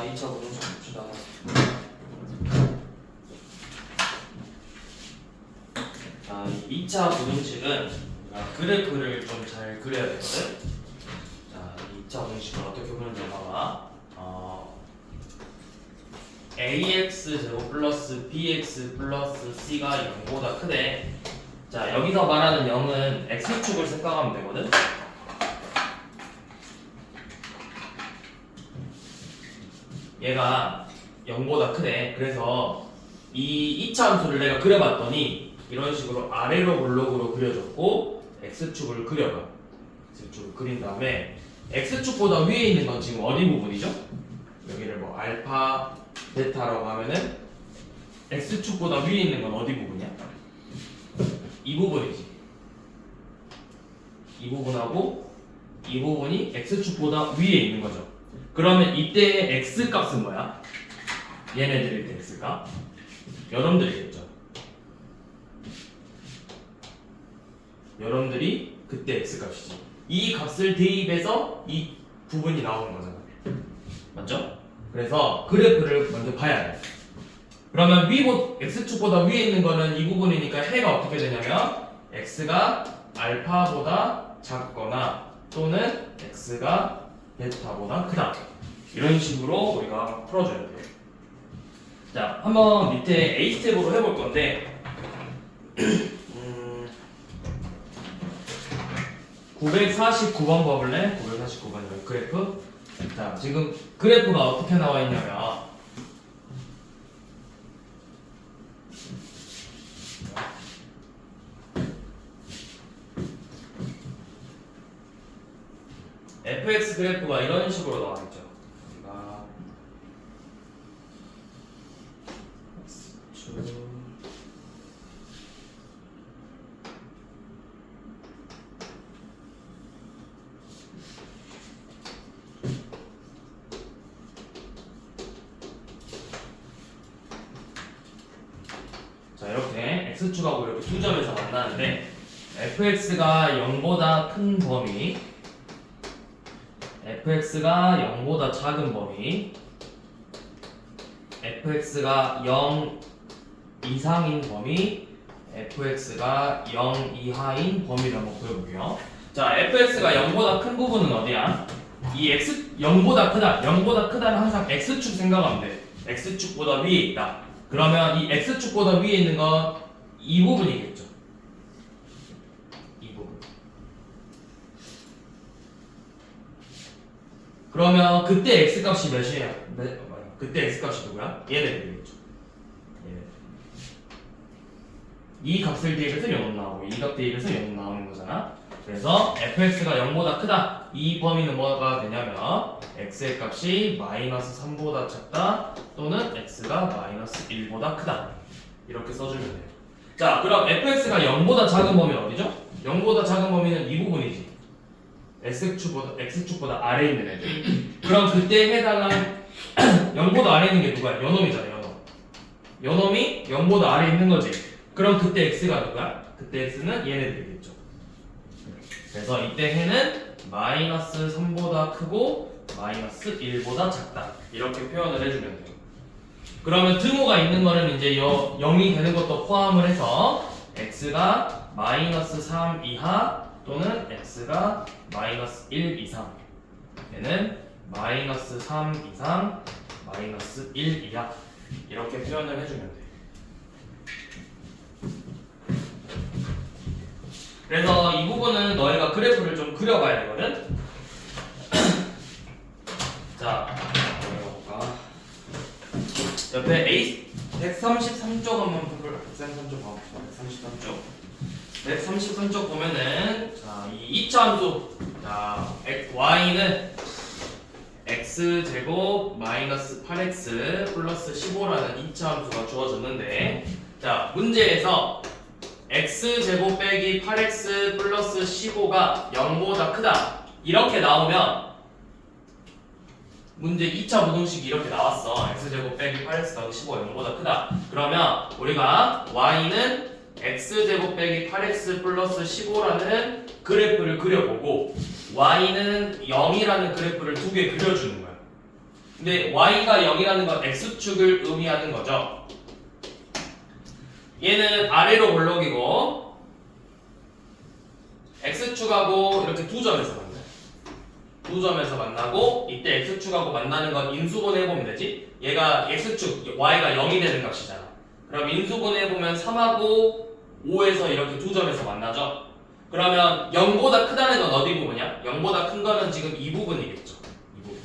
자, 2차 부동식 봅시다. 자, 2차 부동식은 그래프를 좀 잘 그려야 되거든. 자, 2차 부동식을 어떻게 그리는지 봐봐. ax 제곱 플러스 bx 플러스 c가 0보다 크대. 자, 여기서 말하는 0은 x축을 생각하면 되거든. 얘가 0보다 크대. 그래서 이 2차 함수를 내가 그려봤더니 이런 식으로 아래로 볼록으로 그려줬고 x축을 그려봐. x축을 그린 다음에 x축보다 위에 있는 건 지금 어디 부분이죠? 여기를 뭐 알파, 베타라고 하면은 x축보다 위에 있는 건 어디 부분이야? 이 부분이지. 이 부분하고 이 부분이 x축보다 위에 있는 거죠. 그러면 이때의 x 값은 뭐야? 얘네들일 때 x가 여러분들이겠죠. 여러분들이 그때 x 값이지. 이 값을 대입해서 이 부분이 나오는 거잖아. 맞죠? 그래서 그래프를 먼저 봐야 돼. 그러면 x축보다 위에 있는 거는 이 부분이니까 해가 어떻게 되냐면 x가 알파보다 작거나 또는 x가 베타보다 크다. 이런 식으로 우리가 풀어줘야 돼요. 자, 한번 밑에 A 스텝으로 해볼 건데 949번 봐볼래? 949번 그래프. 자, 지금 그래프가 어떻게 나와 있냐면 fx 그래프가 이런 식으로 나와 있죠. 자, 이렇게 x축하고 이렇게 두 점에서 만나는데 fx가 0보다 큰 범위, fx가 0보다 작은 범위, fx가 0 이상인 범위, fx가 0 이하인 범위를 한번 보여볼게요. 자, fx가 0보다 큰 부분은 어디야? 이 x 0보다 크다. 0보다 크다는 항상 x축 생각하면 돼. x축보다 위에 있다. 그러면 이 x축보다 위에 있는 건 이 부분이겠죠. 이 부분. 그러면 그때 x값이 몇이야? 그때 x값이 누구야? 얘네들이겠죠. 얘네들. 이 값을 대입해서 0 나오고 이 값 대입해서 0 나오는 거잖아. 그래서 fx가 0보다 크다. 이 범위는 뭐가 되냐면 x의 값이 마이너스 3보다 작다 또는 x가 마이너스 1보다 크다. 이렇게 써주면 돼요. 자, 그럼 fx가 0보다 작은 범위는 어디죠? 0보다 작은 범위는 이 부분이지. x축보다 아래에 있는 애들. 그럼 그때 해당한 0보다 아래에 있는 게 누구야? 요놈이잖아, 요놈. 요놈이 0보다 아래에 있는 거지. 그럼 그때 x가 누구야? 그때 x는 얘네들이겠죠. 그래서 이때 해는 마이너스 3보다 크고 마이너스 1보다 작다. 이렇게 표현을 해주면 돼요. 그러면 등호가 있는 거는 이제 0이 되는 것도 포함을 해서 x가 마이너스 3 이하 또는 x가 마이너스 1 이상, 얘는 마이너스 3 이상, 마이너스 1 이하 이렇게 표현을 해주면 돼요. 그래서 이 부분은 너희가 그래프를 좀 그려봐야 되거든. 자, 볼까? 옆에 A 133쪽 한번 볼까요? 133쪽 봐봅시다. 133쪽. 133쪽 보면은 자, 이 2차 함수, 자, y는 x 제곱 마이너스 8x 플러스 15라는 2차 함수가 주어졌는데, 자, 문제에서 x 제곱 빼기 8x 플러스 15가 0보다 크다 이렇게 나오면 문제 2차 부동식이 이렇게 나왔어. x 제곱 빼기 8x 더하기 15가 0보다 크다. 그러면 우리가 y는 x 제곱 빼기 8x 플러스 15라는 그래프를 그려보고 y는 0이라는 그래프를 두 개 그려주는 거야. 근데 y가 0이라는 건 x축을 의미하는 거죠. 얘는 아래로 볼록이고 x축하고 이렇게 두 점에서 만나요. 두 점에서 만나고 이때 x축하고 만나는 건 인수분 해보면 되지. 얘가 x축 y가 0이 되는 값이잖아. 그럼 인수분 해보면 3하고 5에서 이렇게 두 점에서 만나죠. 그러면 0보다 크다는 건 어디 부분이야? 0보다 큰 거는 지금 이 부분이겠죠. 이 부분.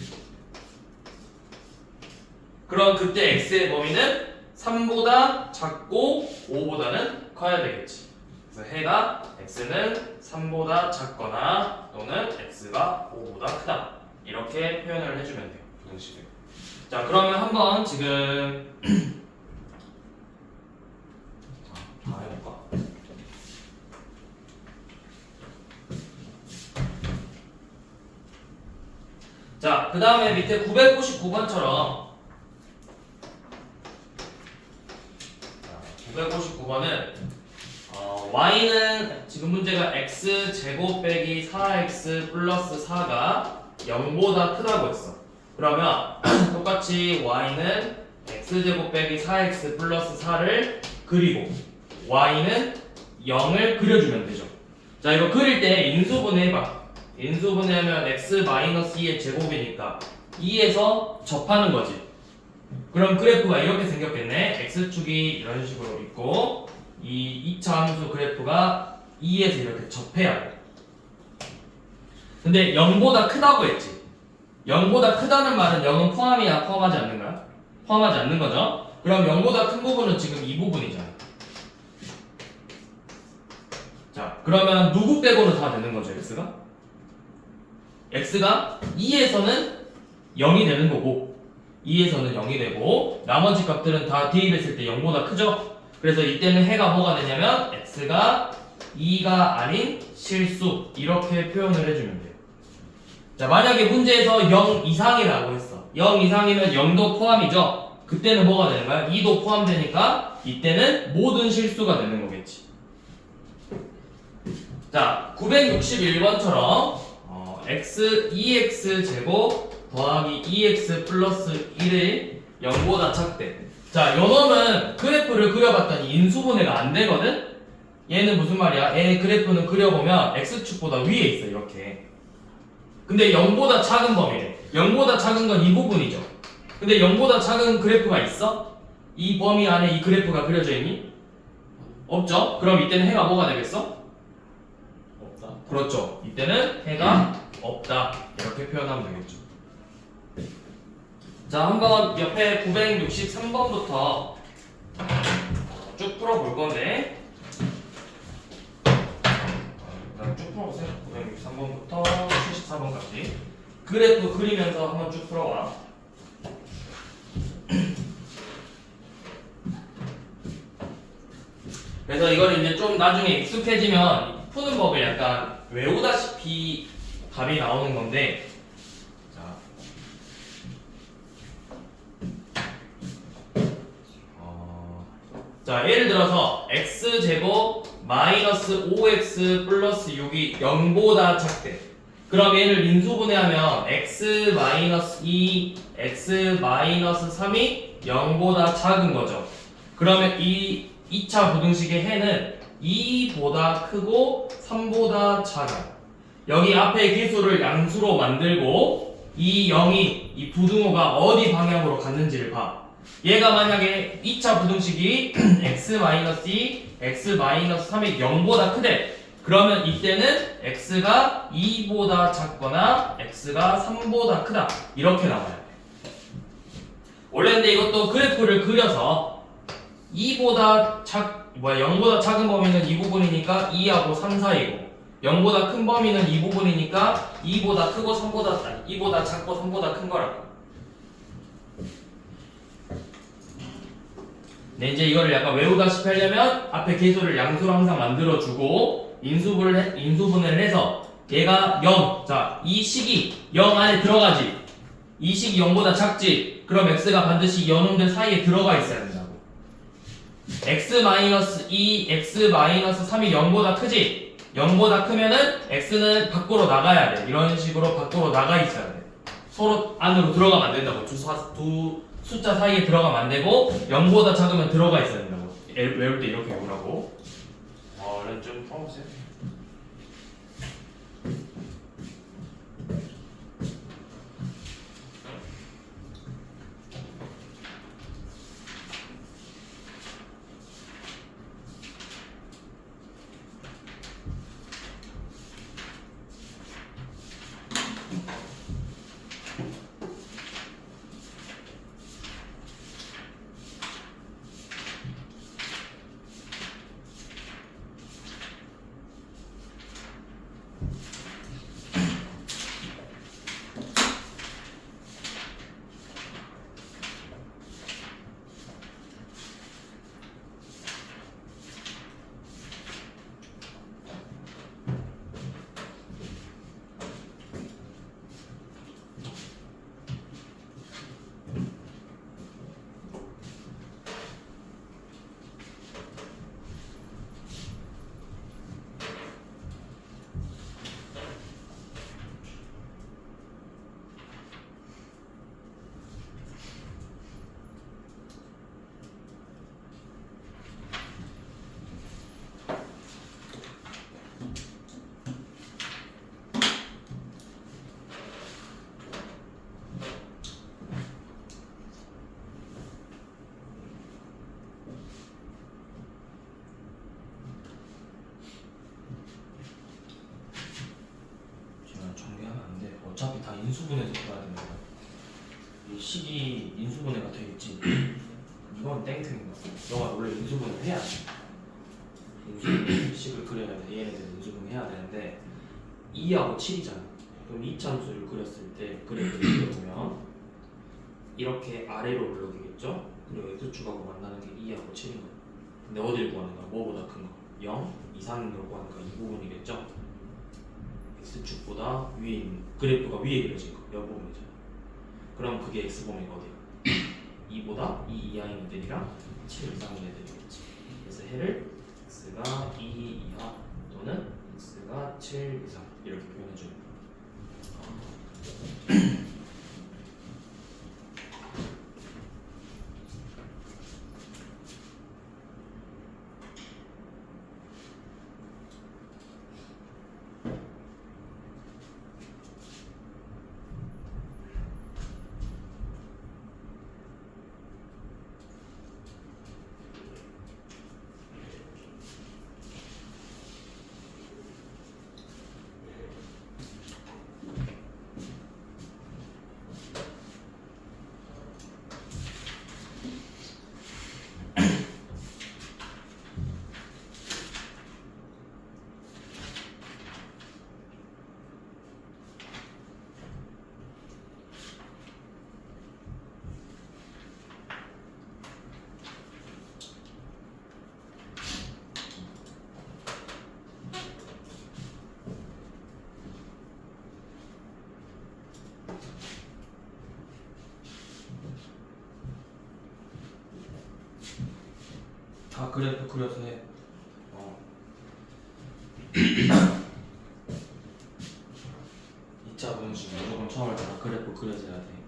그럼 그때 x의 범위는 3보다 작고 5보다는 커야 되겠지. 그래서 해가 x는 3보다 작거나 또는 x가 5보다 크다. 이렇게 표현을 해주면 돼요. 부등식을. 자, 그러면 한번 지금 다 해볼까? 자, 그 다음에 밑에 959번처럼 959번은 y는 지금 문제가 x제곱 빼기 4x 플러스 4가 0보다 크다고 했어. 그러면 똑같이 y는 x제곱 빼기 4x 플러스 4를 그리고 y는 0을 그려주면 되죠. 자, 이거 그릴 때 인수분해해봐. 인수분해하면 x-2의 제곱이니까 2에서 접하는 거지. 그럼 그래프가 이렇게 생겼겠네. x축이 이런 식으로 있고 이 2차 함수 그래프가 2에서 이렇게 접해야 돼. 근데 0보다 크다고 했지. 0보다 크다는 말은 0은 포함이야 포함하지 않는 거야? 포함하지 않는 거죠. 그럼 0보다 큰 부분은 지금 이 부분이잖아. 자, 그러면 누구 빼고는 다 되는 거죠, x가? x가 2에서는 0이 되는 거고 2에서는 0이 되고 나머지 값들은 다 대입했을 때 0보다 크죠? 그래서 이때는 해가 뭐가 되냐면 x가 2가 아닌 실수 이렇게 표현을 해주면 돼요. 자, 만약에 문제에서 0 이상이라고 했어. 0 이상이면 0도 포함이죠? 그때는 뭐가 되는 거야? 2도 포함되니까 이때는 모든 실수가 되는 거겠지. 자, 961번처럼 x 2x 제곱 더하기 2x 플러스 1이 0보다 작대. 자, 요놈은 그래프를 그려봤더니 인수분해가 안 되거든? 얘는 무슨 말이야? 얘 그래프는 그려보면 x축보다 위에 있어, 이렇게. 근데 0보다 작은 범위래. 0보다 작은 건 이 부분이죠. 근데 0보다 작은 그래프가 있어? 이 범위 안에 이 그래프가 그려져 있니? 없죠? 그럼 이때는 해가 뭐가 되겠어? 없다. 그렇죠. 이때는 해가 없다. 이렇게 표현하면 되겠죠. 자, 한번 옆에 963번부터 쭉 풀어볼 건데 일단 쭉 풀어보세요. 963번부터 74번까지 그래프 그리면서 한번 쭉 풀어봐. 그래서 이걸 이제 좀 나중에 익숙해지면 푸는 법을 약간 외우다시피 답이 나오는 건데 자, 예를 들어서 x제곱 마이너스 5x 플러스 6이 0보다 작대. 그럼 얘를 인수분해하면 x 마이너스 2, x 마이너스 3이 0보다 작은 거죠. 그러면 이 2차 부등식의 해는 2보다 크고 3보다 작아. 여기 앞에 개수를 양수로 만들고 이 0이 이 부등호가 어디 방향으로 갔는지를 봐. 얘가 만약에 2차 부등식이 x-2, x-3이 0보다 크대. 그러면 이때는 x가 2보다 작거나 x가 3보다 크다. 이렇게 나와야 돼. 원래 근데 이것도 그래프를 그려서 0보다 작은 범위는 이 부분이니까 2하고 3 사이고 0보다 큰 범위는 이 부분이니까 2보다 크고 2보다 작고 3보다 큰 거라고. 네, 이제 이거를 약간 외우다시피 하려면 앞에 개수를 양수로 항상 만들어주고 인수분해를 해서 얘가 0, 자, 이 식이 0 안에 들어가지. 이 식이 0보다 작지. 그럼 x가 반드시 연놈들 사이에 들어가 있어야 된다고. x-2, x-3이 0보다 크지. 0보다 크면은 x는 밖으로 나가야 돼. 이런 식으로 밖으로 나가 있어야 돼. 서로 안으로 들어가면 안 된다고. 두 숫자 사이에 들어가면 안 되고 0보다 작으면 들어가 있어야 된다고. 외울 때 이렇게 외우라고. 얼른 좀 풀어보세요. 어차피 다 인수분해서 풀어야 된다. 이 식이 인수분해가 돼 있지. 이건 땡땡인 거야. 너가 원래 인수분해 해야 돼. 인수식을 그려야 돼. 얘네들 인수분해 해야 되는데 2하고 7이잖아. 그럼 이차함수를 그렸을 때 그래프를 그려보면 이렇게 아래로 올라오겠죠? 그리고 x축하고 만나는 게 2하고 7인 거야. 근데 어디를 구하는 거야? 뭐보다 큰 거? 0 이상인 걸 구하는 거야. 이 부분이겠죠? x축보다 위에 있는 그래프가 위에 그려진 거, 여 부분이잖아. 그럼 그게 x범위가 어디야? 2보다 2 이하인 애들이랑 7 이상인 애들이겠지. 그래서 해를 x가 2 이하 또는 x가 7 이상 이렇게 표현해주는 거야. 다 그래프 그려서 해. 2차 분식 무조건 처음에 다 그래프 그려서 해야 돼.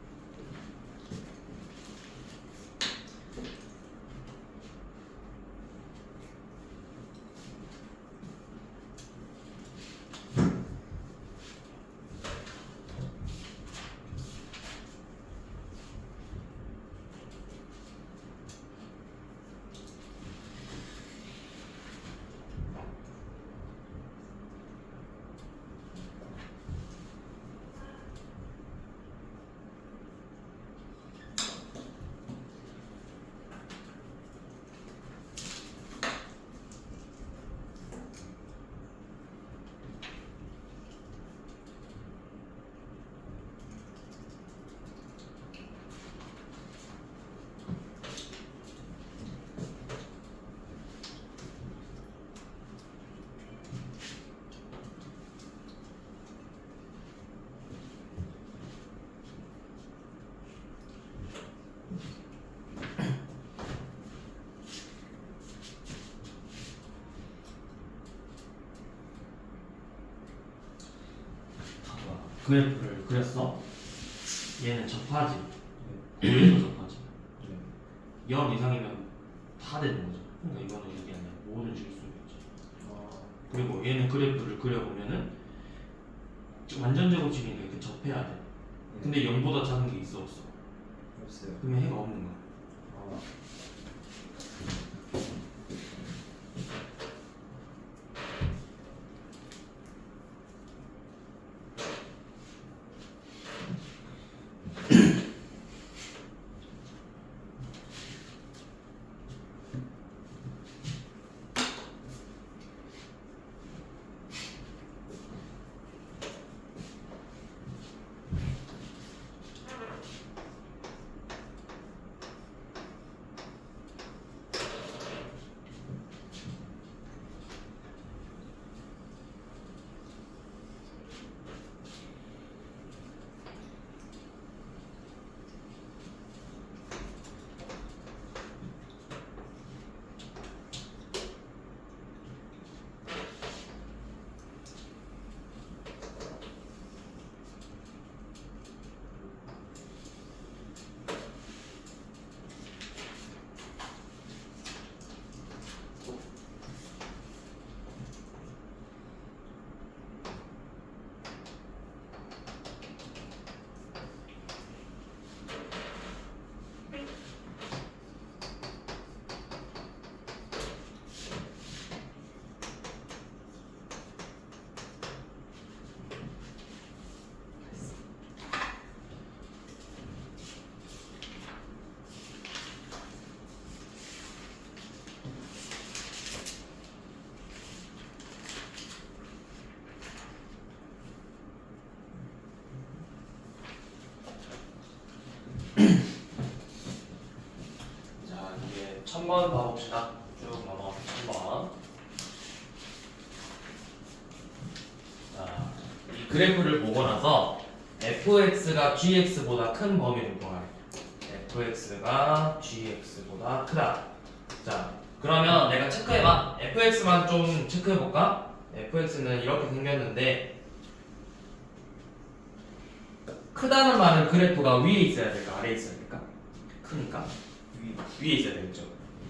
그래프를 그렸어. 얘는 접하지. 5에서 접하지. 0 이상이면 다 되는 거죠. 그러니까 이거는 이게 아니라 모든 실수겠지. 그리고 얘는 그래프를 그려보면은 완전 제곱식이니까 이렇게 접해야 돼. 근데 0보다 작은 게 있어 없어? 없어요. 그러면 해가 없는 거야. 자, 이제 1000번 봐봅시다. 쭉 넘어가서 1000번. 자, 이 그래프를 보고 나서 fx가 gx보다 큰 범위를 구하래. fx가 gx보다 크다. 자, 그러면 내가 체크해봐. fx만 좀 체크해볼까? fx는 이렇게 생겼는데 크다는 말은 그래프가 위에 있어야 될까? 아래에 있어야 될까? 크니까 위에 있어야 되겠죠.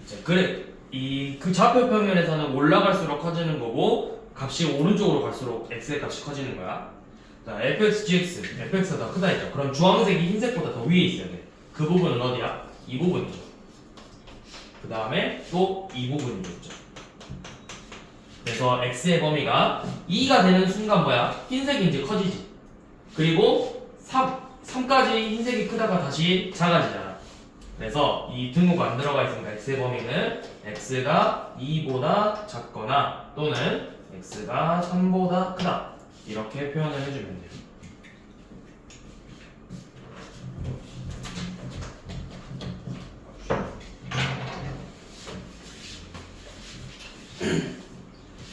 이제 그래 그 좌표 평면에서는 올라갈수록 커지는 거고 값이 오른쪽으로 갈수록 x의 값이 커지는 거야. 자, fx, gx, fx가 더 크다 했죠. 그럼 주황색이 흰색보다 더 위에 있어야 돼. 그 부분은 어디야? 이 부분이죠. 그 다음에 또 이 부분이겠죠. 그래서 x의 범위가 2가 되는 순간 뭐야? 흰색이 이제 커지지. 그리고 3까지 흰색이 크다가 다시 작아지잖아. 그래서 이 등호가 안 들어가 있으니까 x의 범위는 x가 2보다 작거나 또는 x가 3보다 크다. 이렇게 표현을 해주면 돼요.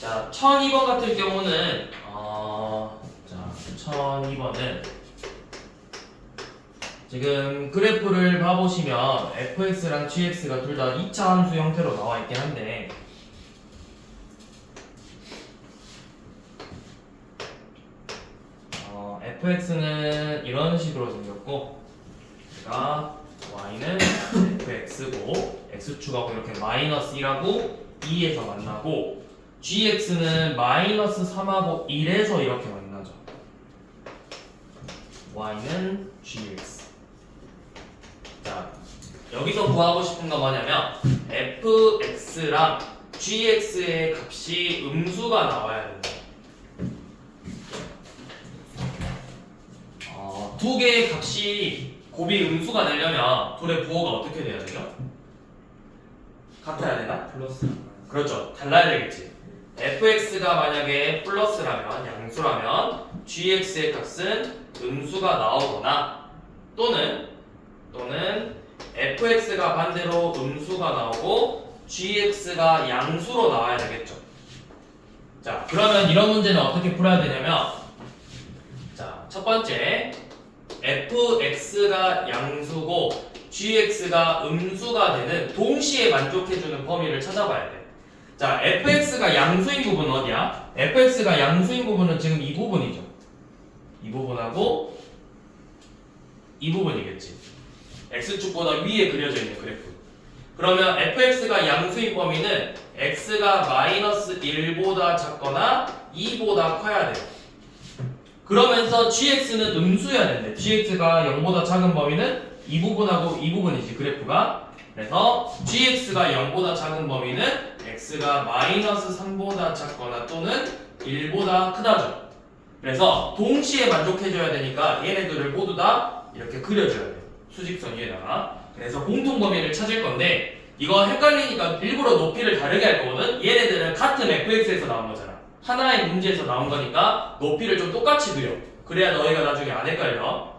자, 1002번 같은 경우는 자, 1002번은 지금 그래프를 봐보시면 fx랑 gx가 둘 다 2차 함수 형태로 나와 있긴 한데 fx는 이런 식으로 생겼고 그러니까 y는 fx고 x축하고 이렇게 마이너스 1하고 2에서 만나고 gx는 마이너스 3하고 1에서 이렇게 만나죠. y는 gx. 자, 여기서 구하고 싶은 건 뭐냐면 fx랑 gx의 값이 음수가 나와야 된다. 두 개의 값이 곱이 음수가 되려면 둘의 부호가 어떻게 돼야 되죠? 같아야 되나? 플러스. 그렇죠. 달라야 되겠지. fx가 만약에 플러스라면 양수라면 gx의 값은 음수가 나오거나 또는 fx가 반대로 음수가 나오고 gx가 양수로 나와야 되겠죠. 자, 그러면 이런 문제는 어떻게 풀어야 되냐면 자, 첫 번째 fx가 양수고 gx가 음수가 되는 동시에 만족해주는 범위를 찾아봐야 돼. 자, fx가 양수인 부분은 어디야? fx가 양수인 부분은 지금 이 부분이죠. 이 부분하고 이 부분이겠지. x축보다 위에 그려져 있는 그래프. 그러면 fx가 양수인 범위는 x가 마이너스 1보다 작거나 2보다 커야 돼요. 그러면서 gx는 음수여야 된대. gx가 0보다 작은 범위는 이 부분하고 이 부분이지 그래프가. 그래서 gx가 0보다 작은 범위는 x가 마이너스 3보다 작거나 또는 1보다 크다죠. 그래서 동시에 만족해줘야 되니까 얘네들을 모두 다 이렇게 그려줘야 돼요. 수직선 위에다가. 그래서 공통 범위를 찾을 건데 이거 헷갈리니까 일부러 높이를 다르게 할 거거든. 얘네들은 같은 fx에서 나온 거잖아. 하나의 문제에서 나온 거니까 높이를 좀 똑같이 그려. 그래야 너희가 나중에 안 헷갈려.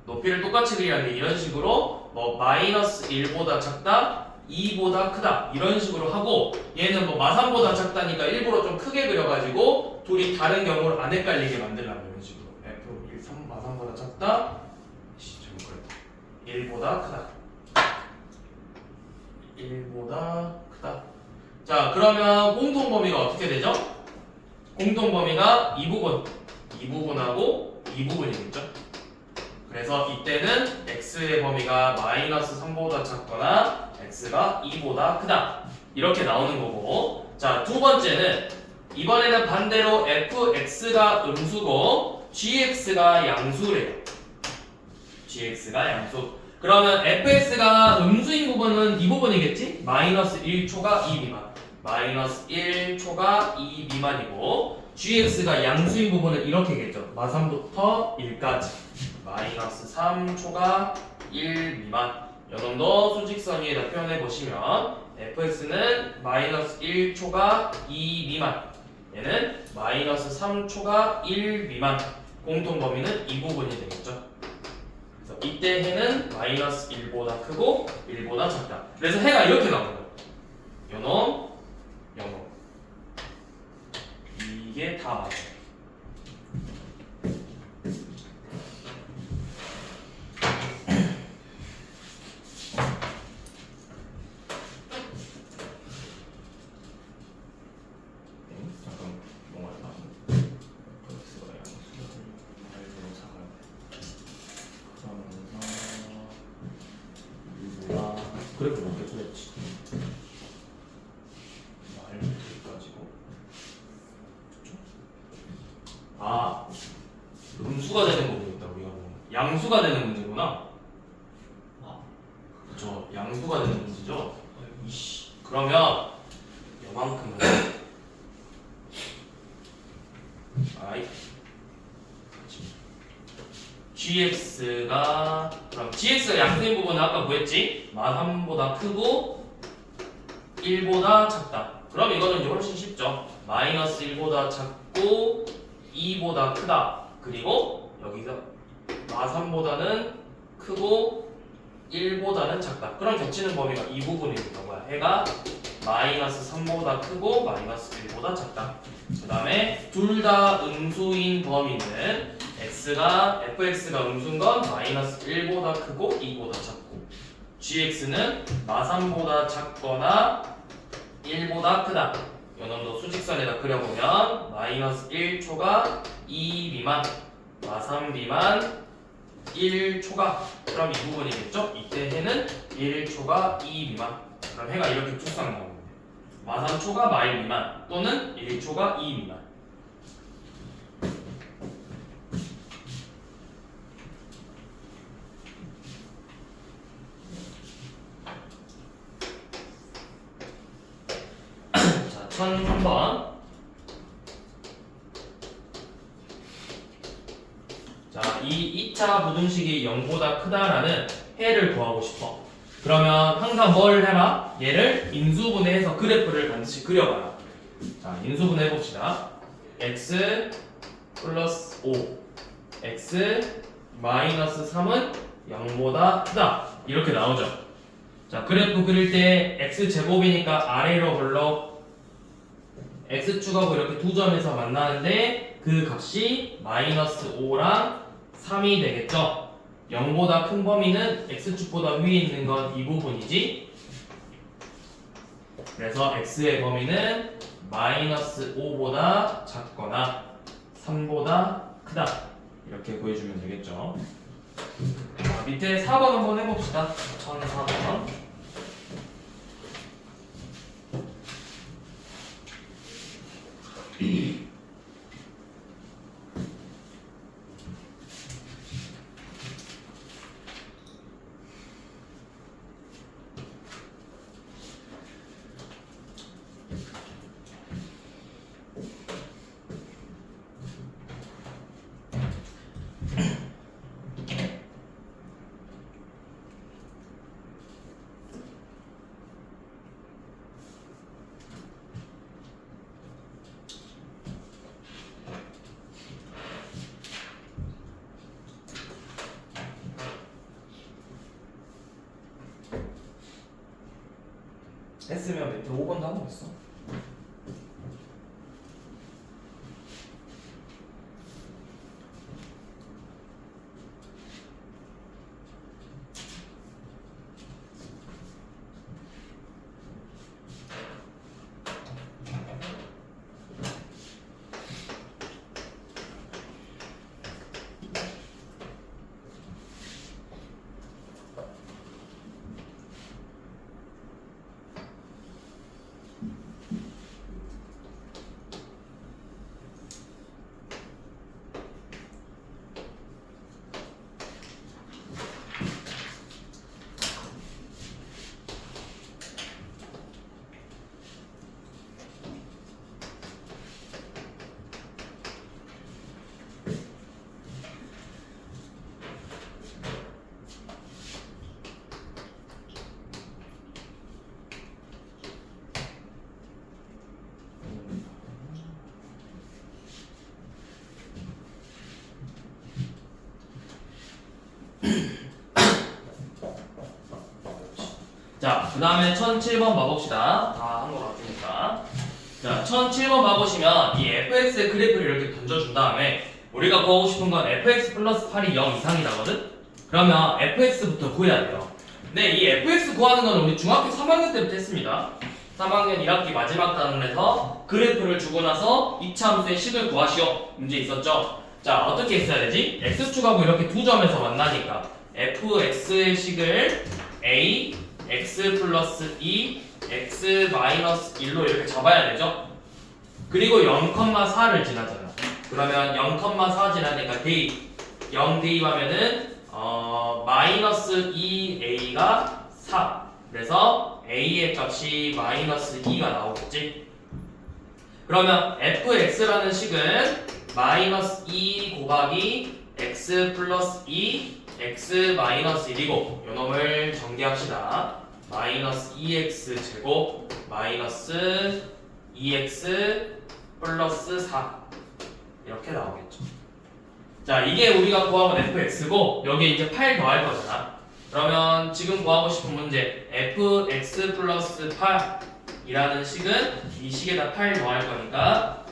높이를 똑같이 그리는데 이런 식으로 뭐 마이너스 1보다 작다, 2보다 크다 이런 식으로 하고 얘는 뭐 마삼보다 작다니까 일부러 좀 크게 그려가지고 둘이 다른 경우를 안 헷갈리게 만들려고 이런 식으로 F1, 3 마삼보다 작다, 잘못 그렸다. 1보다 크다. 1보다 크다. 자 그러면 공통 범위가 어떻게 되죠? 공통 범위가 이 부분하고 이 부분이겠죠? 그래서 이때는 x의 범위가 마이너스 3보다 작거나 x가 2보다 크다 이렇게 나오는 거고. 자 두 번째는 이번에는 반대로 fx가 음수고 gx가 양수래요. gx가 양수. 그러면 fx가 음수인 부분은 이 부분이겠지? 마이너스 1초가 2 미만, 마이너스 1초가 2 미만이고 gx가 양수인 부분은 이렇게겠죠. 마3부터 1까지 마이너스 3초가 1 미만. 요놈도 수직선 위에다 표현해 보시면 fx는 마이너스 1초가 2 미만, 얘는 마이너스 3초가 1 미만. 공통 범위는 이 부분이 되겠죠. 그래서 이때 해는 마이너스 1보다 크고 1보다 작다. 그래서 해가 이렇게 나오는 거예요. 요놈, 요놈. 이게 다 맞아요. 그래프 몇개 그렸지? 말부터까지고. 아, 음수가 되는 부분이다 우리가 보면. 양수가 되는 문제구나. 그렇죠. 양수가 되는 문제죠. 이씨. 그러면 요만큼은 아이 gx가 그럼 gx가 양수인 부분은 아까 뭐였지? 마3보다 크고 1보다 작다. 그럼 이거는 이제 훨씬 쉽죠. 마이너스 1보다 작고 2보다 크다. 그리고 여기서 마3보다는 크고 1보다는 작다. 그럼 겹치는 범위가 이 부분이니까 뭐야? 해가 마이너스 3보다 크고 마이너스 1보다 작다. 그 다음에 둘 다 음수인 범위는 fx가 음수인 건 마이너스 1보다 크고 2보다 작고 gx는 마3보다 작거나 1보다 크다. 요놈도 수직선에다 그려보면 마이너스 1초가 2 미만, 마3 미만, 1초가 그럼 이 부분이겠죠? 이때 해는 1초가 2 미만. 그럼 해가 이렇게 쭉상 나오는데 마3초가 마1 미만 또는 1초가 2 미만. 자, 1003번. 자, 이 2차 부등식이 0보다 크다라는 해를 구하고 싶어. 그러면 항상 뭘 해봐? 얘를 인수분해해서 그래프를 반드시 그려봐라. 자, 인수분해 해봅시다. x 플러스 5 x 마이너스 3은 0보다 크다 이렇게 나오죠. 자, 그래프 그릴 때 x제곱이니까 아래로 흘러 x축하고 이렇게 두 점에서 만나는데 그 값이 마이너스 5랑 3이 되겠죠. 0보다 큰 범위는 x축보다 위에 있는 건 이 부분이지. 그래서 x의 범위는 마이너스 5보다 작거나 3보다 크다. 이렇게 구해주면 되겠죠. 자, 밑에 4번 한번 해봅시다. 1004번. 했으면 밑에 5번도 하고 있어. 자, 그 다음에 1007번 봐봅시다. 다 한 거 같으니까. 자, 1007번 봐보시면 이 fx의 그래프를 이렇게 던져준 다음에 우리가 구하고 싶은 건 fx 플러스 8이 0 이상이라거든? 그러면 fx부터 구해야 돼요. 근데 이 fx 구하는 건 우리 중학교 3학년 때부터 했습니다. 3학년 1학기 마지막 단원에서 그래프를 주고 나서 이차함수의 식을 구하시오. 문제 있었죠? 자, 어떻게 했어야 되지? x축하고 이렇게 두 점에서 만나니까 fx의 식을 a x 플러스 2, x 마이너스 1로 이렇게 잡아야 되죠? 그리고 0,4를 지나잖아. 그러면 0,4 지나니까 대입 0 대입하면은 마이너스 2a가 4. 그래서 a의 값이 마이너스 2가 나오겠지? 그러면 fx라는 식은 마이너스 2 곱하기 x 플러스 2 x 마이너스 1이고 요놈을 정리합시다. 마이너스 2x 제곱 마이너스 2x 플러스 4 이렇게 나오겠죠. 자, 이게 우리가 구하고 fx고 여기에 이제 8 더할 거잖아. 그러면 지금 구하고 싶은 문제 fx 플러스 8이라는 식은 이 식에다 8 더할 거니까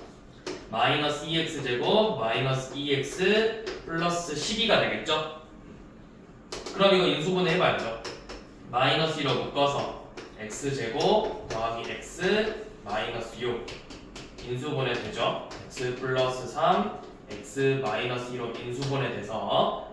마이너스 2x 제곱 마이너스 2x 플러스 12가 되겠죠. 그럼 이거 인수분해 해봐야죠. 마이너스 1로 묶어서 x제곱 더하기 x 마이너스 6 인수분해 되죠. x 플러스 3 x 마이너스 2로 인수분해 돼서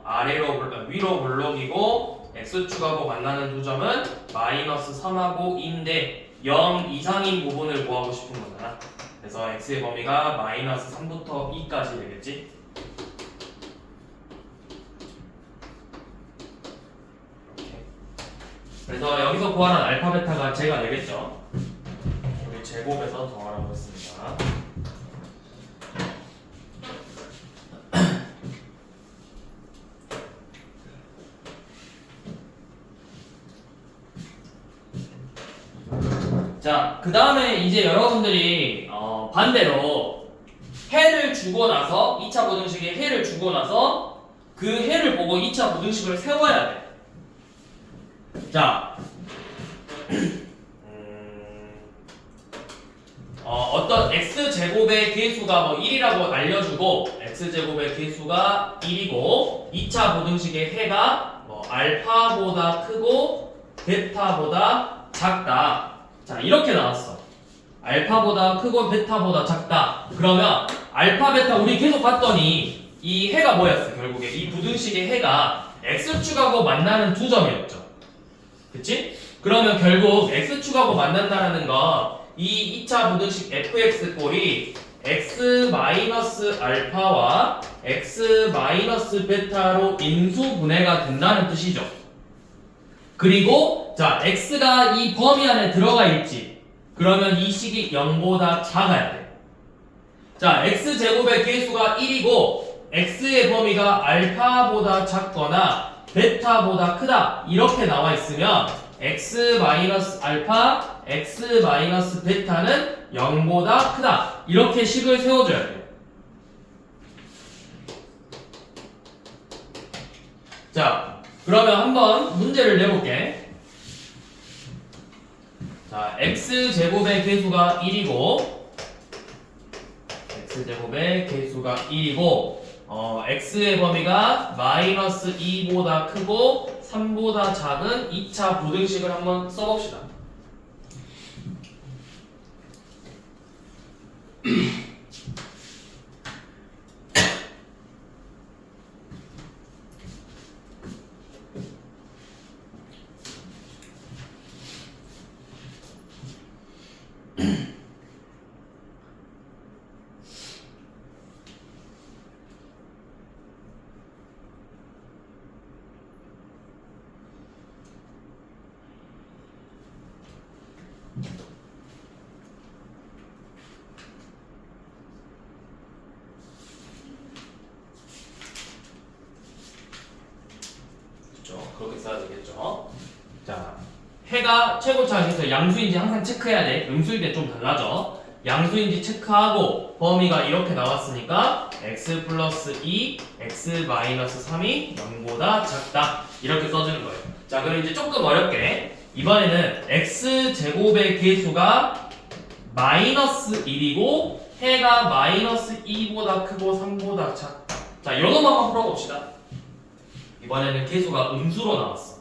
위로 블록이고 x축하고 만나는 두 점은 마이너스 3하고 2인데 0 이상인 부분을 구하고 싶은 거잖아. 그래서 x의 범위가 마이너스 3부터 2까지 되겠지. 그래서 여기서 구하는 알파 베타가 제가 되겠죠. 우리 제곱에서 더하라고 했습니다. 자, 그 다음에 이제 여러분들이 반대로 해를 주고 나서 2차 부등식에 해를 주고 나서 그 해를 보고 2차 부등식을 세워야 돼. 자, 어떤 x제곱의 계수가 뭐 1이라고 알려주고 x제곱의 계수가 1이고 2차 부등식의 해가 뭐 알파보다 크고 베타보다 작다. 자, 이렇게 나왔어. 알파보다 크고 베타보다 작다. 그러면 알파 베타 우리 계속 봤더니 이 해가 뭐였어? 결국에 이 부등식의 해가 x축하고 만나는 두 점이었죠. 그치? 그러면 결국 x축하고 만난다라는 거 이 2차 부등식 fx 꼴이 x-알파와 x-베타로 인수분해가 된다는 뜻이죠. 그리고 자 x가 이 범위 안에 들어가 있지. 그러면 이 식이 0보다 작아야 돼. 자 x제곱의 계수가 1이고 x의 범위가 알파보다 작거나 베타보다 크다 이렇게 나와 있으면 x-알파, x-베타는 0보다 크다 이렇게 식을 세워줘야 돼요. 자 그러면 한번 문제를 내볼게. 자 x제곱의 계수가 1이고 x제곱의 계수가 1이고 x의 범위가 마이너스 2보다 크고 3보다 작은 2차 부등식을 한번 써봅시다. 그렇게 써야 되겠죠. 자, 해가 최고차에서 양수인지 항상 체크해야 돼. 음수일 때 좀 달라져. 양수인지 체크하고 범위가 이렇게 나왔으니까 x 플러스 2, x 마이너스 3이 0보다 작다. 이렇게 써주는 거예요. 자, 그럼 이제 조금 어렵게 이번에는 x 제곱의 계수가 마이너스 1이고 해가 마이너스 2보다 크고 3보다 작다. 자, 이것만 한번 풀어봅시다. 이번에는 계수가 음수로 나왔어.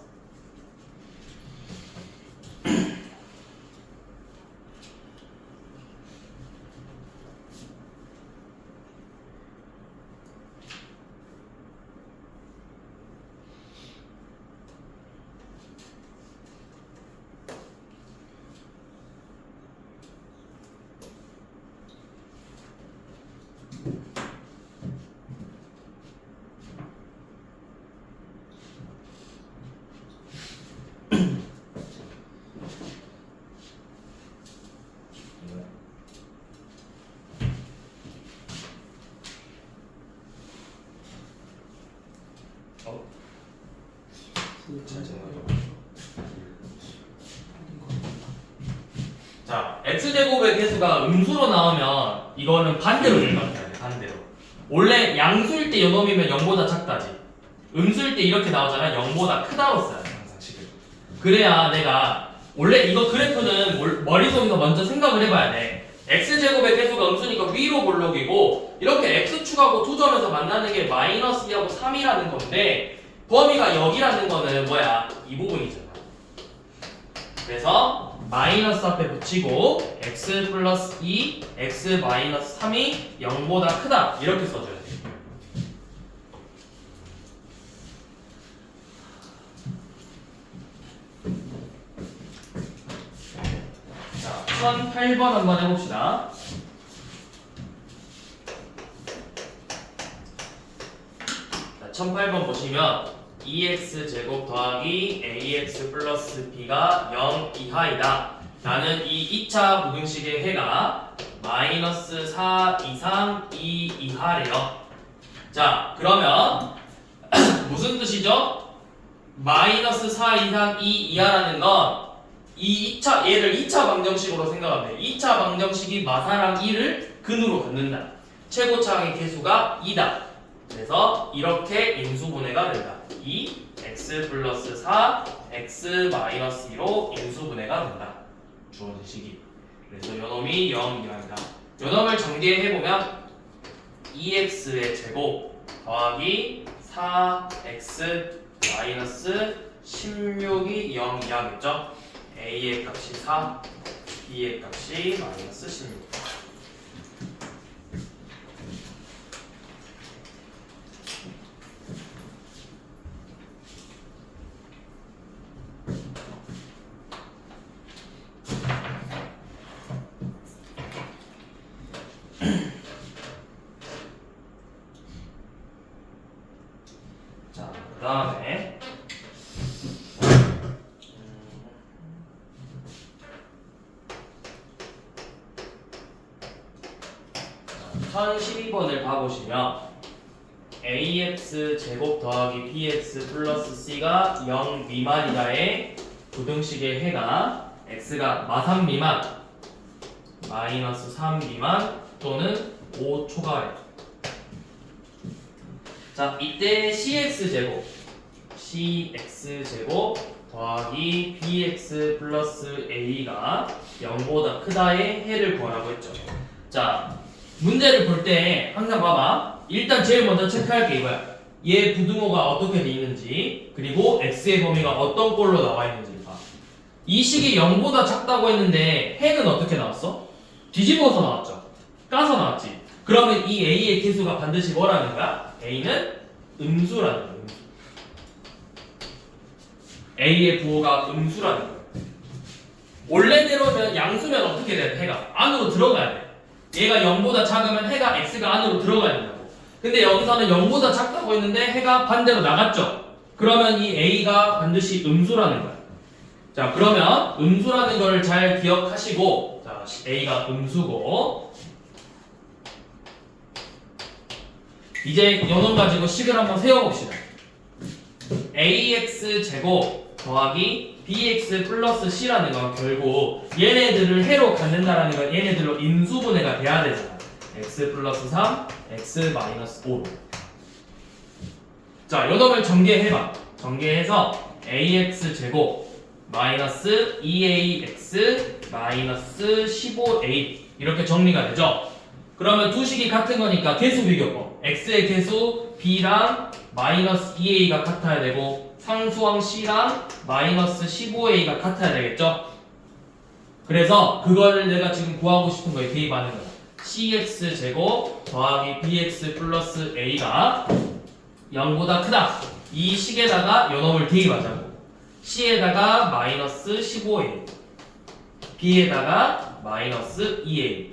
자, x제곱의 계수가 음수로 나오면 이거는 반대로 생각해야 돼. 반대로. 원래 양수일 때 요놈이면 0보다 작다지. 음수일 때 이렇게 나오잖아. 0보다 크다로 써야 돼. 항상 식을. 그래야 내가 원래 이거 그래프는 머릿속에서 먼저 생각을 해봐야 돼. x제곱의 계수가 음수니까 위로 볼록이고 이렇게 x축하고 두 점에서 만나는 게 마이너스 2하고 3이라는 건데 범위가 여기라는 거는 뭐야? 이 부분이잖아. 그래서 마이너스 앞에 붙이고 x 플러스 2, x 마이너스 3이 0보다 크다 이렇게 써줘야 돼. 자, 1008번 한번 해봅시다. 자, 1008번 보시면 2x 제곱 더하기 ax 플러스 b가 0 이하이다. 나는 이 2차 부등식의 해가 마이너스 4 이상 2 이하래요. 자, 그러면 무슨 뜻이죠? 마이너스 4 이상 2 이하라는 건 이 2차 얘를 2차 방정식으로 생각하면 돼. 2차 방정식이 마사랑 2를 근으로 갖는다. 최고차항의 계수가 2다. 그래서 이렇게 인수분해가 된다. 2 x 플러스 4 x 마이너스 2로 인수분해가 된다. 주어진 식이. 그래서 요놈이 0 이하이다. 요놈을 전개해보면 2x의 제곱 더하기 4x 마이너스 16이 0 이하겠죠. a의 값이 4, b의 값이 마이너스 16. 다음에 1012번을 봐보시면 ax 제곱 더하기 bx 플러스 c가 0 미만이다의 부등식의 해가 x가 마3 미만, 마이너스 3 미만 또는 5 초과래. 자, 이때 cx 제곱 더하기 bx 플러스 a가 0보다 크다의 해를 구하라고 했죠. 자, 문제를 볼 때 항상 봐봐. 일단 제일 먼저 체크할 게 이거야. 얘 부등호가 어떻게 돼 있는지, 그리고 x의 범위가 어떤 꼴로 나와 있는지 봐. 이 식이 0보다 작다고 했는데 해는 어떻게 나왔어? 뒤집어서 나왔죠. 까서 나왔지. 그러면 이 a의 개수가 반드시 뭐라는 거야? a는 음수라는 거야. 음수. a의 부호가 음수라는 거야. 원래대로면 양수면 어떻게 돼? 해가 안으로 들어가야 돼. 얘가 0보다 작으면 해가 x가 안으로 들어가야 된다고. 근데 여기서는 0보다 작다고 했는데 해가 반대로 나갔죠. 그러면 이 a가 반드시 음수라는 거야. 자, 그러면 음수라는 걸 잘 기억하시고, 자, a가 음수고, 이제 연원 가지고 식을 한번 세워봅시다. ax 제곱 더하기 bx 플러스 c라는 건 결국 얘네들을 해로 갖는다라는 건 얘네들로 인수분해가 돼야 되잖아. x 플러스 3, x 마이너스 5. 자, 요놈을 전개해봐. 전개해서 ax 제곱 마이너스 2ax 마이너스 15a 이렇게 정리가 되죠. 그러면 두 식이 같은 거니까 개수 비교법. x의 개수 b랑 마이너스 2a가 같아야 되고 상수항 c랑 마이너스 15a가 같아야 되겠죠? 그래서 그거를 내가 지금 구하고 싶은 거에 대입하는 거야. cx 제곱 더하기 bx 플러스 a가 0보다 크다. 이 식에다가 요놈을 대입하자고. c에다가 마이너스 15a, b에다가 마이너스 2a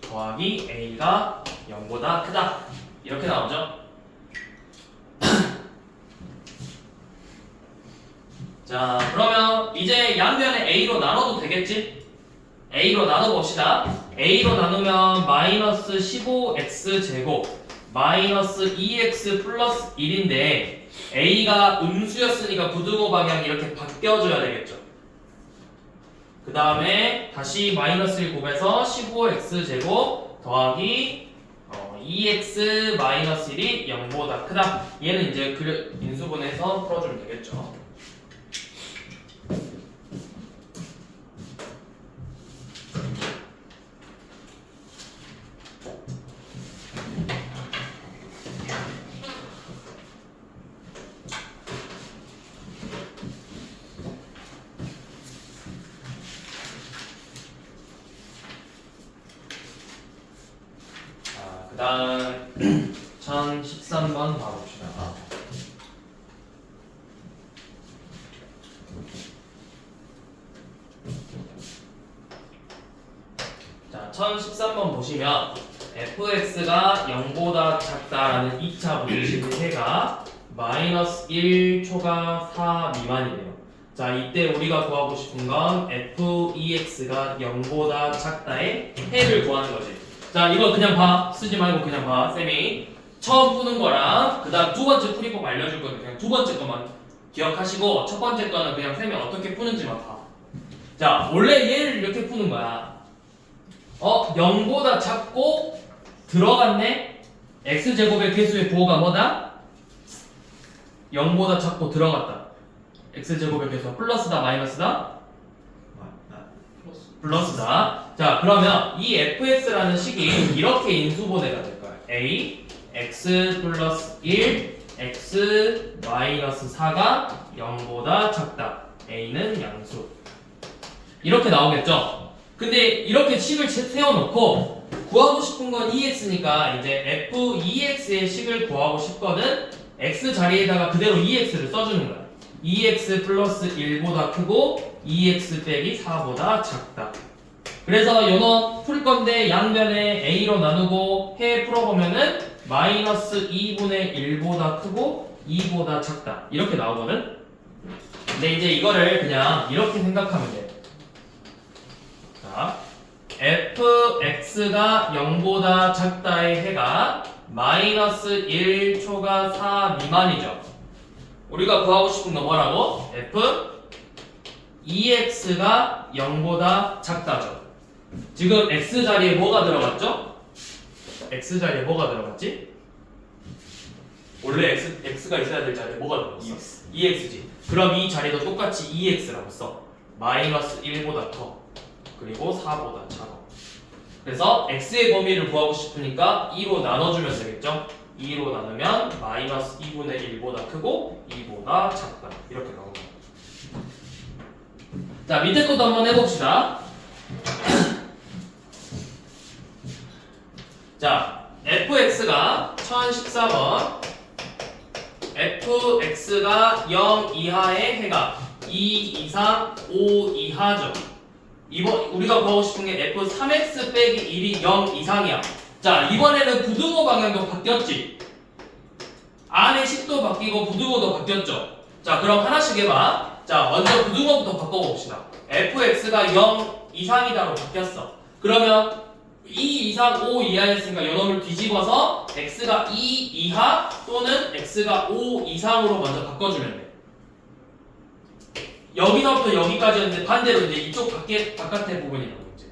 더하기 a가 0보다 크다. 이렇게 나오죠? 자, 그러면 이제 양변에 a로 나눠도 되겠지? a로 나눠봅시다. a로 나누면 마이너스 15x 제곱 마이너스 2x 플러스 1인데 a가 음수였으니까 부등호 방향이 이렇게 바뀌어줘야 되겠죠. 그 다음에 다시 마이너스 1 곱해서 15x 제곱 더하기 2x 마이너스 1이 0보다 크다. 얘는 이제 인수분해해서 풀어주면 되겠죠. 그 다음 1013번 봐봅시다. 자, 1013번 보시면 fx가 0보다 작다라는 2차 부등식의 해가 마이너스 1초가 4 미만이래요. 자, 이때 우리가 구하고 싶은 건 fex가 0보다 작다의 해를 구하는 거지. 자, 이거 그냥 봐. 쓰지 말고 그냥 봐. 쌤이 처음 푸는 거랑 그 다음 두 번째 풀이법 알려줄 거니까 그냥 두 번째 것만 기억하시고 첫 번째 거는 그냥 쌤이 어떻게 푸는지만 봐. 자, 원래 얘를 이렇게 푸는 거야. 0보다 작고 들어갔네? x제곱의 개수의 부호가 뭐다? 0보다 작고 들어갔다. x제곱의 개수가 플러스다 마이너스다? 플러스다. 자, 그러면 이 fx라는 식이 이렇게 인수분해가 될 거야. a x 플러스 1 x 마이너스 4가 0보다 작다. a는 양수. 이렇게 나오겠죠? 근데 이렇게 식을 세워놓고 구하고 싶은 건 ex니까 이제 f2x의 식을 구하고 싶거든. x 자리에다가 그대로 2x를 써주는 거야. 2x 플러스 1보다 크고 2x 빼기 4보다 작다. 그래서 요거 풀 건데 양변에 a로 나누고 해 풀어보면은 마이너스 2분의 1보다 크고 2보다 작다 이렇게 나오거든. 근데 이제 이거를 그냥 이렇게 생각하면 돼. 자, fx가 0보다 작다의 해가 마이너스 1초가 4 미만이죠. 우리가 구하고 싶은 건 뭐라고? f 2x가 0보다 작다죠. 지금 x 자리에 뭐가 들어갔죠? x 자리에 뭐가 들어갔지? 원래 x가 있어야 될 자리에 뭐가 들어갔어? 2x지. 그럼 이 자리도 똑같이 2x라고 써. 마이너스 1보다 커. 그리고 4보다 작아. 그래서 x의 범위를 구하고 싶으니까 2로 나눠주면 되겠죠? 2로 나누면 마이너스 2분의 1보다 크고 2보다 작다. 이렇게 나오는 거예요. 자, 밑에 것도 한번 해봅시다. 자, fx가 1014번 fx가 0 이하의 해가 2 이상 5 이하죠. 이번 우리가 구하고 싶은 게 f3x 빼기 1이 0 이상이야. 자, 이번에는 부등호 방향도 바뀌었지. 안의 식도 바뀌고 부등호도 바뀌었죠. 자, 그럼 하나씩 해봐. 자, 먼저 부등호부터 바꿔봅시다. fx가 0 이상이다로 바뀌었어. 그러면 2 이상 5 이하였으니까 요놈을 뒤집어서 x가 2 이하 또는 x가 5 이상으로 먼저 바꿔주면 돼. 여기서부터 여기까지였는데 반대로 이제 이쪽 바깥의 부분이 나오는 거지.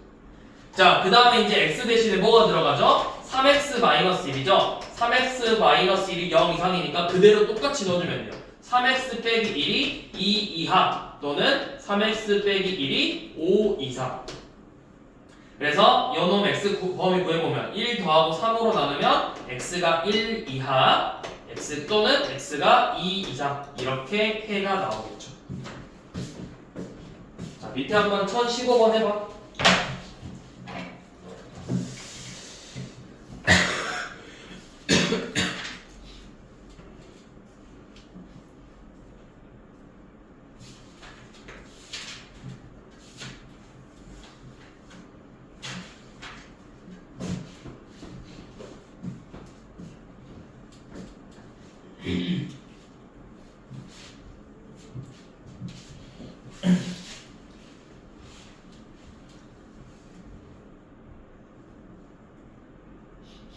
자, 그 다음에 이제 x 대신에 뭐가 들어가죠? 3x-1이죠? 3x-1이 0 이상이니까 그대로 똑같이 넣어주면 돼요. 3x 빼기 1이 2 이하 또는 3x 빼기 1이 5 이상. 그래서 요놈 x 범위 구해보면 1 더하고 3으로 나누면 x가 1 이하 x 또는 x가 2 이상 이렇게 해가 나오겠죠. 자, 밑에 한번 1015번 해봐.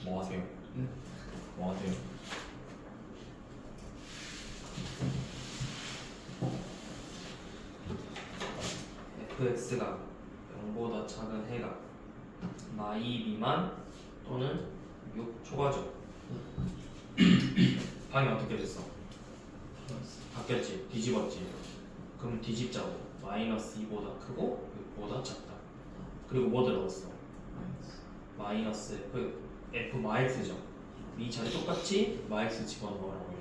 뭐 하세요? 뭐 하세요? fx가 0보다 작은 해가 마이 미만 또는 6 초과죠. 방이 어떻게 됐어? 바뀌었지? 뒤집었지? 그럼 뒤집자고. 마이너스 2보다 크고 6보다 작다. 그리고 뭐 들어갔어? 마이너스 f 마이너스죠. 이 자리 똑같이 마이너스 집어넣으라고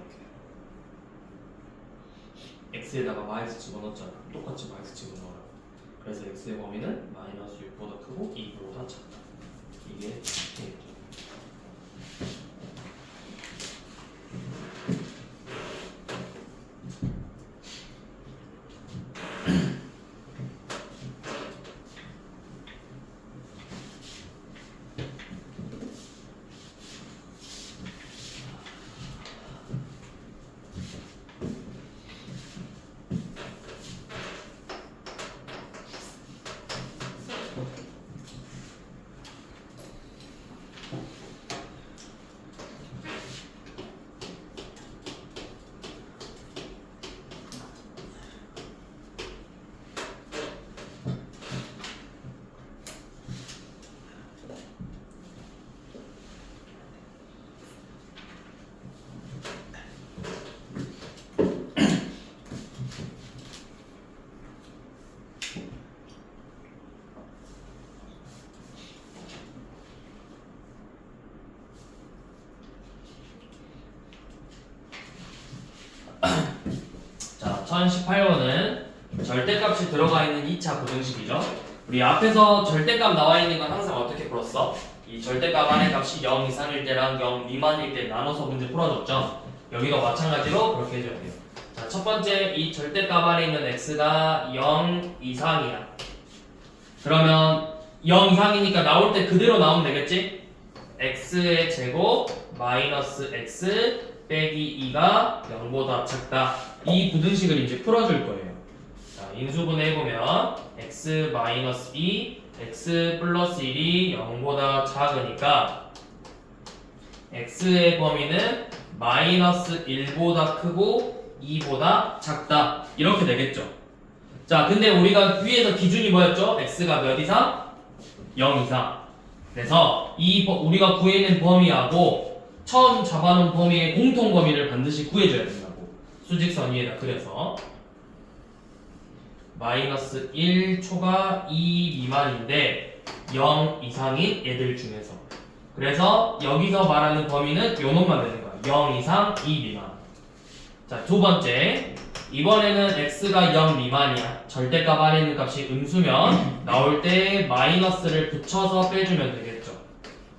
이렇게. x에다가 마이너스 집어넣었잖아. 똑같이 마이너스 집어넣으라고. 그래서 x의 범위는 마이너스 6보다 크고 2보다 작다. 이게 되겠죠. 자, 1018번은 절대값이 들어가 있는 2차 부등식이죠. 우리 앞에서 절대값 나와 있는 건 항상 어떻게 풀었어? 이 절대값 안에 값이 0 이상일 때랑 0 미만일 때 나눠서 문제 풀어줬죠. 여기도 마찬가지로 그렇게 해줘야 돼요. 자, 첫 번째 이 절대값 안에 있는 x가 0 이상이야. 그러면 0 이상이니까 나올 때 그대로 나오면 되겠지? x의 제곱 마이너스 x 빼기 2가 0보다 작다. 이 부등식을 이제 풀어줄 거예요. 자, 인수분해 해보면 x 마이너스 2, x 플러스 1이 0보다 작으니까 x의 범위는 마이너스 1보다 크고 2보다 작다. 이렇게 되겠죠. 자, 근데 우리가 위에서 기준이 뭐였죠? x가 몇 이상? 0 이상. 그래서 우리가 구해낸 범위하고 처음 잡아놓은 범위의 공통 범위를 반드시 구해줘야 된다고. 수직선 위에다 그려서 마이너스 1 초과 2 미만인데 0 이상인 애들 중에서. 그래서 여기서 말하는 범위는 요 놈만 되는 거야. 0 이상 2 미만. 자, 두 번째. 이번에는 x가 0 미만이야. 절대값 안에 있는 값이 음수면 나올 때 마이너스를 붙여서 빼주면 되겠죠.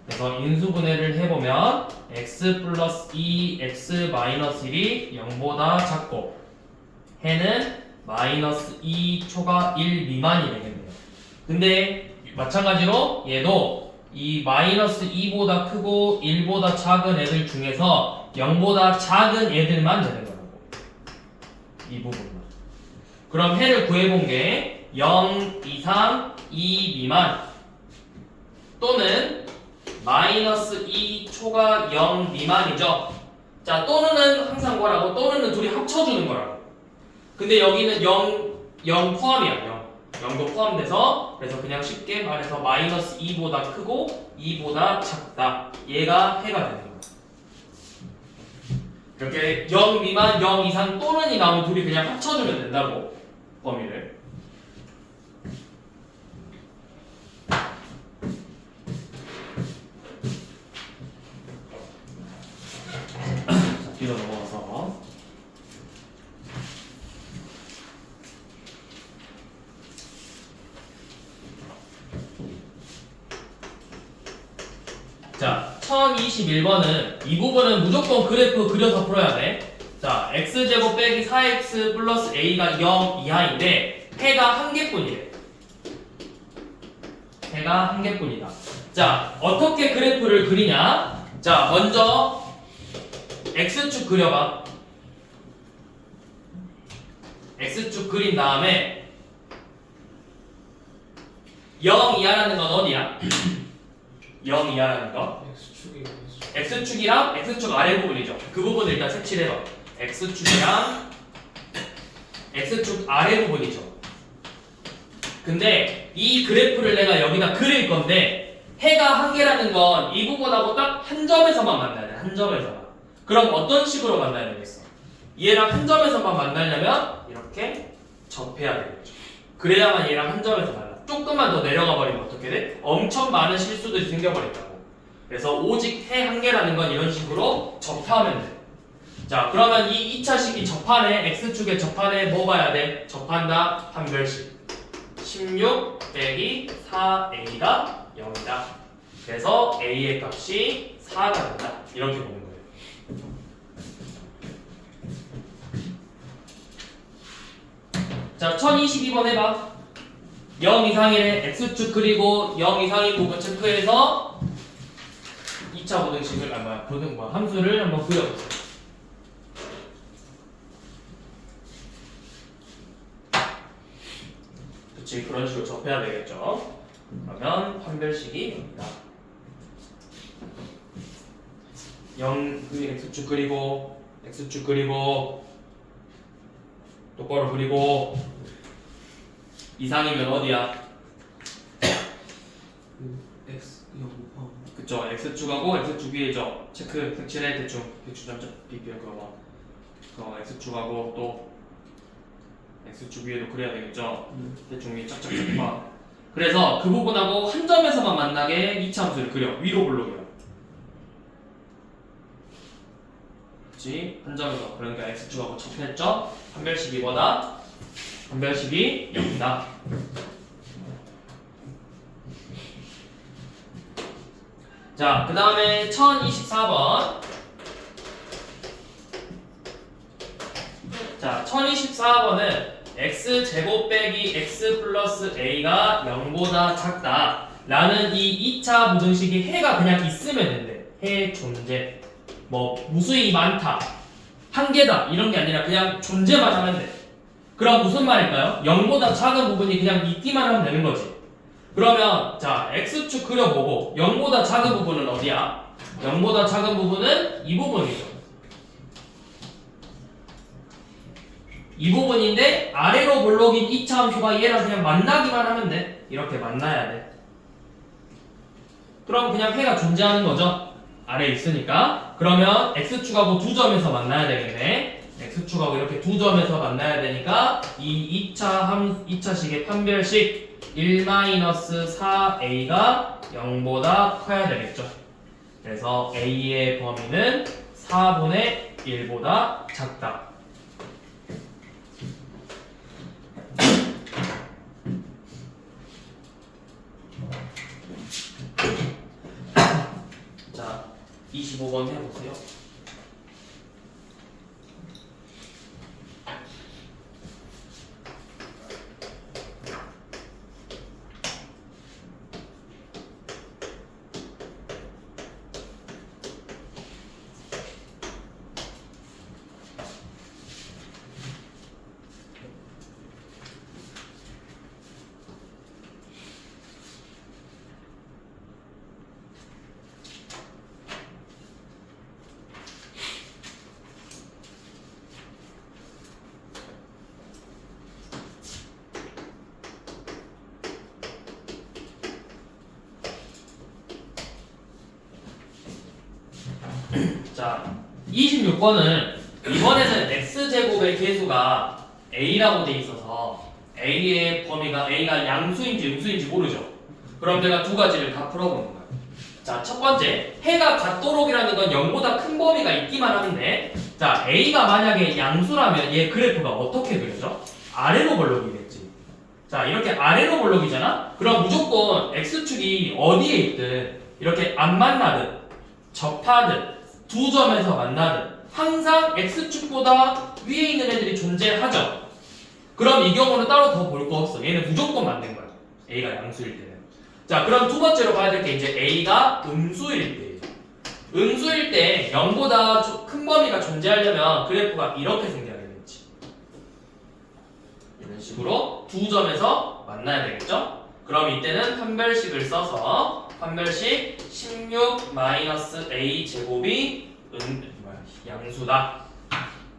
그래서 인수분해를 해보면 x 플러스 2, x 마이너스 1이 0보다 작고 해는 마이너스 2 초과 1 미만이 되겠네요. 근데 마찬가지로 얘도 이 마이너스 2보다 크고 1보다 작은 애들 중에서 0보다 작은 애들만 되는 거라고. 이 부분만. 그럼 해를 구해본 게 0 이상 2 미만 또는 마이너스 2 초과 0 미만이죠. 자, 또는은 항상 뭐라고? 또는은 둘이 합쳐주는 거라고. 근데 여기는 0 포함이야. 0도 포함돼서. 그래서 그냥 쉽게 말해서 마이너스 2보다 크고 2보다 작다. 얘가 해가 되는 거야. 이렇게 0 미만, 0 이상 또는이 나오면 둘이 그냥 합쳐주면 된다고. 범위를. 자, 뒤로 넘어가서 자, 1021번은 이 부분은 무조건 그래프 그려서 풀어야 돼. 자, x제곱 빼기 4x 플러스 a가 0 이하인데 해가 한 개뿐이래. 해가 한 개뿐이다. 자, 어떻게 그래프를 그리냐? 자, 먼저 x축 그려봐. x축 그린 다음에 0 이하라는 건 어디야? 0 이하라는 거. x축이랑 x축 아래 부분이죠. 그 부분을 일단 색칠해봐. x축이랑 x축 아래 부분이죠. 근데 이 그래프를 내가 여기다 그릴 건데 해가 한 개라는 건 이 부분하고 딱 한 점에서만 만나야 돼. 한 점에서만. 그럼 어떤 식으로 만나야 되겠어? 얘랑 한 점에서만 만나려면 이렇게 접해야 되겠죠. 그래야만 얘랑 한 점에서 만나. 조금만 더 내려가 버리면 어떻게 돼? 엄청 많은 실수들이 생겨버린다고. 그래서 오직 해 한 개라는 건 이런 식으로 접하면 돼. 자, 그러면 이 2차식이 접한에 x축의 접한에 뭐 봐야 돼? 접한다 판별식 16 빼기 4a가 0이다. 그래서 a의 값이 4가 된다. 이렇게 보는 거예요. 자, 1022번 해봐. 0 이상이래. x축 그리고 0 이상인 부분 체크해서 2차 부등식을 함수를 한번 그려보세요. 그치, 그런 식으로 접해야 되겠죠. 그러면 판별식이 여기다 0 x축 그리고 x축 그리고 똑바로 그리고 이상이면 어디야? x 0 포함. 그쵸, x축하고 x축 위에죠. 체크 색칠해 대충 점점 비비어 그거 x축하고 또 x축 위에도 그려야 되겠죠. 대충 위 짝짝짝 봐. 그래서 그 부분하고 한 점에서만 만나게 2차 함수를 그려. 위로 블록이야. 그치? 한 점에서. 그러니까 x축하고 접했죠. 판별식이 뭐다? 판별식이 0이다. 자, 그 다음에 1024번. 자, 1024번은 x제곱 빼기 x 플러스 a가 0보다 작다 라는 이 2차 부등식이 해가 그냥 있으면 된대. 해 존재. 뭐 무수히 많다, 한 개다 이런 게 아니라 그냥 존재만 하면 돼. 그럼 무슨 말일까요? 0보다 작은 부분이 그냥 있기만 하면 되는 거지. 그러면 자 x축 그려보고 0보다 작은 부분은 어디야? 0보다 작은 부분은 이 부분이죠. 이 부분인데 아래로 볼록인 2차 함수가 얘랑 그냥 만나기만 하면 돼. 이렇게 만나야 돼. 그럼 그냥 해가 존재하는 거죠. 아래에 있으니까. 그러면 x축하고 두 점에서 만나야 되겠네. x축하고 이렇게 두 점에서 만나야 되니까 이 2차식의 판별식 1-4a가 0보다 커야 되겠죠. 그래서 a의 범위는 4분의 1보다 작다. 자, 25번 해보세요. 자, 26번은 이번에는 x제곱의 계수가 a라고 돼 있어서 a의 범위가 a가 양수인지 음수인지 모르죠. 그럼 내가 두 가지를 다 풀어보는 거야. 자, 첫 번째, 해가 같도록이라는 건 0보다 큰 범위가 있기만 하는데, 자, a가 만약에 양수라면 얘 그래프가 어떻게 그려져? 아래로 볼록이겠지. 자, 이렇게 아래로 볼록이잖아? 그럼 무조건 x축이 어디에 있든 이렇게 안 만나든 접하든 두 점에서 만나든 항상 x축보다 위에 있는 애들이 존재하죠. 그럼 이 경우는 따로 더 볼 거 없어. 얘는 무조건 맞는 거야. a가 양수일 때는. 자, 그럼 두 번째로 봐야 될 게 이제 a가 음수일 때. 음수일 때 0보다 큰 범위가 존재하려면 그래프가 이렇게 생겨야 되겠지. 이런 식으로 두 점에서 만나야 되겠죠? 그럼 이때는 판별식을 써서 판별식 16-a 제곱이 양수다.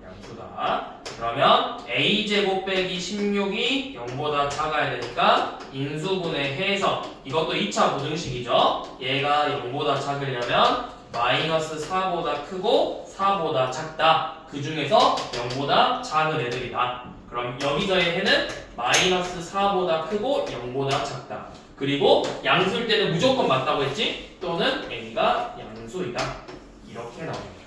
양수다. 그러면 a 제곱 빼기 16이 0보다 작아야 되니까 인수분해 해서 이것도 2차 부등식이죠. 얘가 0보다 작으려면 -4보다 크고 4보다 작다. 그 중에서 0보다 작은 애들이다. 그럼 여기서의 해는 -4보다 크고 0보다 작다. 그리고 양수일 때는 무조건 맞다고 했지? 또는 a가 양수이다. 이렇게 나옵니다.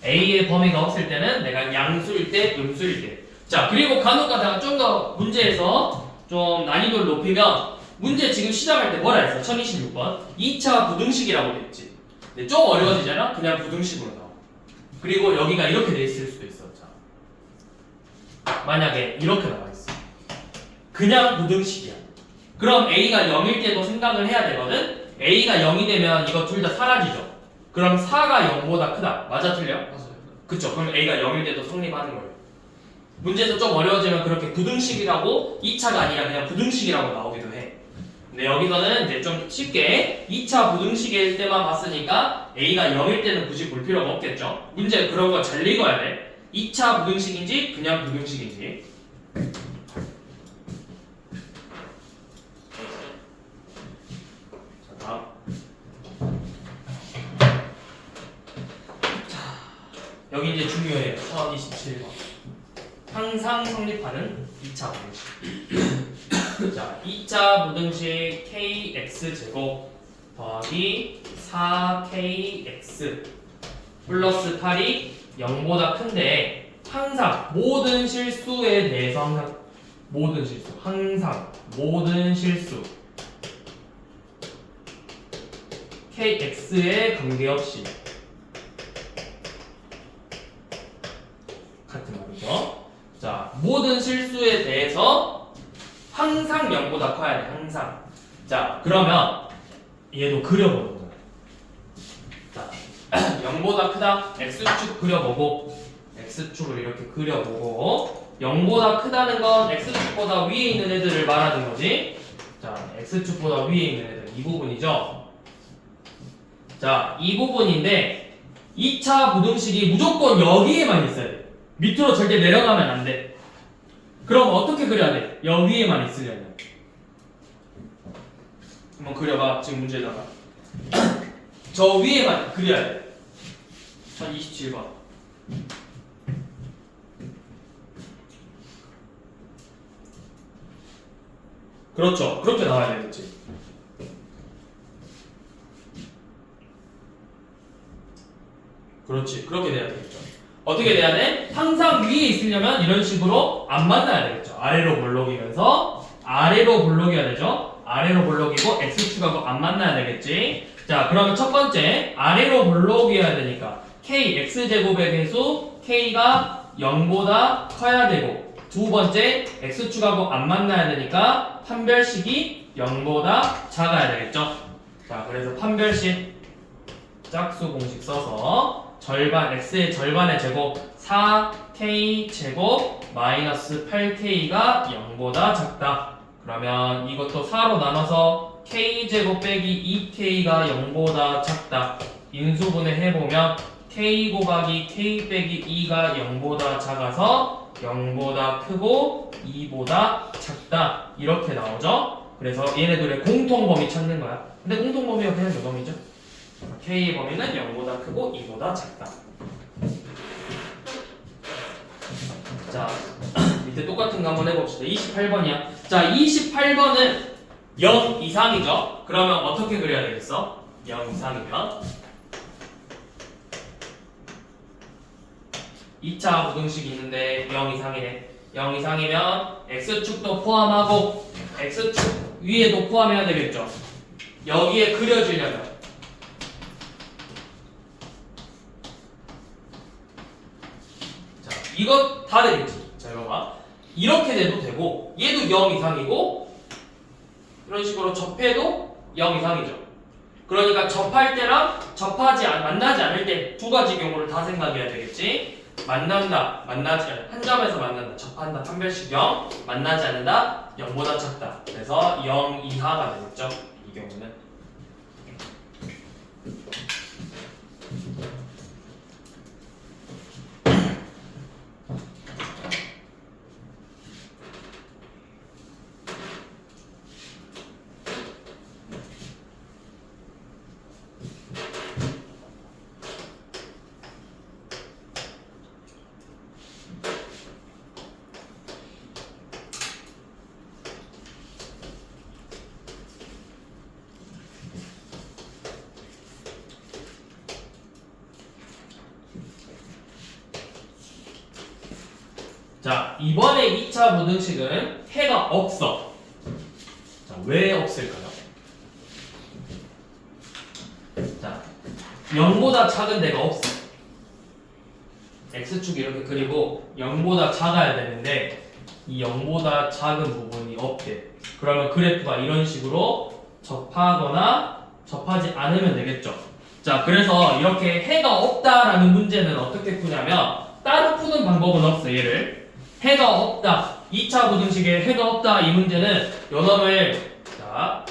a의 범위가 없을 때는 내가 양수일 때, 음수일 때. 자, 그리고 간혹 가다가 좀 더 문제에서 좀 난이도를 높이면 문제 지금 시작할 때 뭐라 했어? 1026번 2차 부등식이라고 돼 있지. 근데 좀 어려워지잖아? 그냥 부등식으로 나와. 그리고 여기가 이렇게 돼 있을 수도 있어. 자, 만약에 이렇게 나와 있어. 그냥 부등식이야. 그럼 a가 0일 때도 생각을 해야 되거든? a가 0이 되면 이거 둘 다 사라지죠. 그럼 4가 0보다 크다. 맞아 틀려? 맞아요. 그쵸. 그럼 a가 0일 때도 성립하는 거예요. 문제에서 좀 어려워지면 그렇게 부등식이라고 2차가 아니라 그냥 부등식이라고 나오기도 해. 근데 여기서는 이제 좀 쉽게 2차 부등식일 때만 봤으니까 a가 0일 때는 굳이 볼 필요가 없겠죠. 문제 그런 거 잘 읽어야 돼. 2차 부등식인지 그냥 부등식인지. 자, 다음. 여기 이제 중요해요. 1027번. 항상 성립하는 2차 부등식. 자, 2차 부등식 kx제곱 더하기 4kx 플러스 8이 0보다 큰데 항상 모든 실수에 대해서 항상 모든 실수 kx에 관계없이 같은 말이죠. 자, 모든 실수에 대해서 항상 0보다 커야 돼. 항상. 자, 그러면 얘도 그려보는 거야. 자, 0보다 크다. x축 그려보고 x축을 이렇게 그려보고 0보다 크다는 건 x축보다 위에 있는 애들을 말하는 거지. 자, x축보다 위에 있는 애들 이 부분이죠. 자, 이 부분인데 2차 부등식이 무조건 여기에만 있어야 돼. 밑으로 절대 내려가면 안 돼. 그럼 어떻게 그려야 돼? 여기에만 있으려면 한번 그려봐. 지금 문제에다가 저 위에만 그려야 돼. 1027번. 그렇죠. 그렇게 나와야 되겠지. 그렇지. 그렇게 돼야 되겠죠. 어떻게 돼야 돼? 항상 위에 있으려면 이런 식으로 안 만나야 되겠죠. 아래로 볼록이면서 아래로 볼록이어야 되죠. 아래로 볼록이고 x축하고 안 만나야 되겠지. 자, 그러면 첫 번째 아래로 볼록이어야 되니까 k x제곱의 개수 k가 0보다 커야 되고, 두 번째 x축하고 안 만나야 되니까 판별식이 0보다 작아야 되겠죠. 자, 그래서 판별식 짝수 공식 써서 절반 x의 절반의 제곱 4k 제곱 마이너스 8k가 0보다 작다. 그러면 이것도 4로 나눠서 k 제곱 빼기 2k가 0보다 작다. 인수분해 해보면 k 곱하기 k 빼기 2가 0보다 작아서 0보다 크고 2보다 작다. 이렇게 나오죠. 그래서 얘네들의 공통범위 찾는 거야. 근데 공통범위가 그냥 몇 범위죠? k의 범위는 0보다 크고 2보다 작다. 자, 밑에 똑같은 거 한번 해봅시다. 28번이야. 자, 28번은 0 이상이죠? 그러면 어떻게 그려야 되겠어? 0 이상이면 2차 부등식이 있는데 0 이상이네. 0 이상이면 x축도 포함하고 x축 위에도 포함해야 되겠죠? 여기에 그려주려면 자, 이거 다 되겠지? 자, 이거 봐. 이렇게 돼도 되고 얘도 0 이상이고 이런 식으로 접해도 0 이상이죠. 그러니까 접할 때랑 만나지 않을 때 두 가지 경우를 다 생각해야 되겠지. 만난다, 만나지 않는다, 한 점에서 만난다, 접한다, 판별식 0, 만나지 않는다, 0보다 작다. 그래서 0 이하가 되겠죠. 이 경우는. 자, 이번에 2차 부등식은 해가 없어. 자, 왜 없을까요? 자, 0보다 작은 데가 없어. x축 이렇게 그리고 0보다 작아야 되는데 이 0보다 작은 부분이 없대. 그러면 그래프가 이런 식으로 접하거나 접하지 않으면 되겠죠. 자, 그래서 이렇게 해가 없다라는 문제는 어떻게 푸냐면 따로 푸는 방법은 없어. 얘를 해가 없다. 2차 부등식에 해가 없다. 이 문제는 요놈을 자,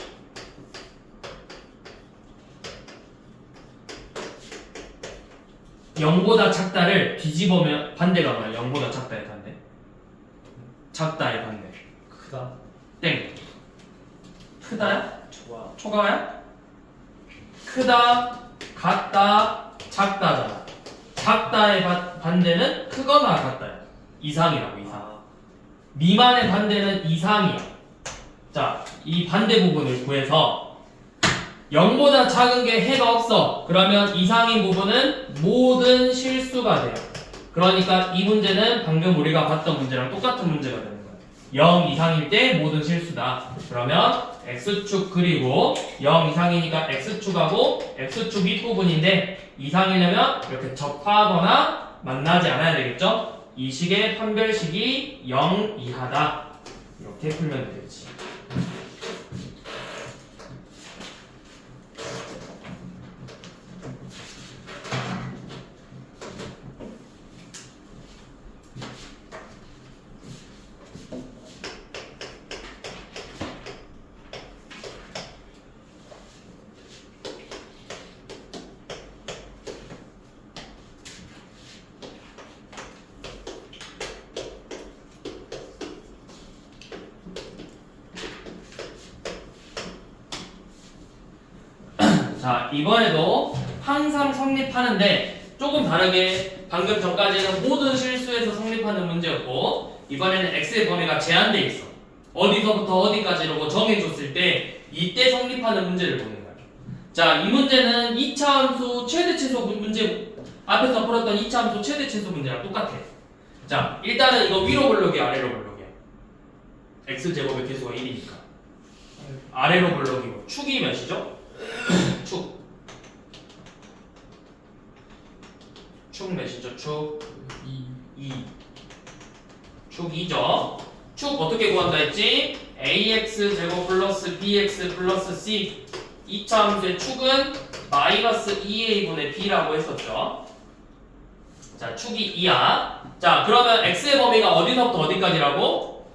(0보다) 작다를 뒤집으면 반대가 뭐야? (0보다) 작다의 반대. 작다의 반대. 크다. 땡. 크다야? 좋아. 초과야? 크다, 같다, 작다잖아. 작다의 반대는 크거나 같다야. 이상이라고, 이상. 미만의 반대는 이상이야. 자, 이 반대 부분을 구해서 0보다 작은 게 해가 없어. 그러면 이상인 부분은 모든 실수가 돼요. 그러니까 이 문제는 방금 우리가 봤던 문제랑 똑같은 문제가 되는 거야. 0 이상일 때 모든 실수다. 그러면 x축 그리고 0 이상이니까 x축하고 x축 윗부분인데 이상이려면 이렇게 접하거나 만나지 않아야 되겠죠? 이 식의 판별식이 0 이하다. 이렇게 풀면 되겠지. 자, 이번에도 항상 성립하는데 조금 다르게 방금 전까지는 모든 실수에서 성립하는 문제였고 이번에는 x의 범위가 제한돼 있어. 어디서부터 어디까지라고 정해줬을 때 이때 성립하는 문제를 보는 거야. 자, 이 문제는 2차 함수 최대 최소 문제 앞에서 풀었던 2차 함수 최대 최소 문제랑 똑같아. 자, 일단은 이거 위로 볼록이 아래로 볼록이야. x제곱의 개수가 1이니까 아래로 볼록이고 축이 몇이죠? 축 몇이죠? 축 2. 축 2죠. 축 어떻게 구한다 했지? ax 제곱 플러스 bx 플러스 c 2차 함수의 축은 마이너스 2a분의 b라고 했었죠. 자, 축이 2야. 자, 그러면 x의 범위가 어디서부터 어디까지라고?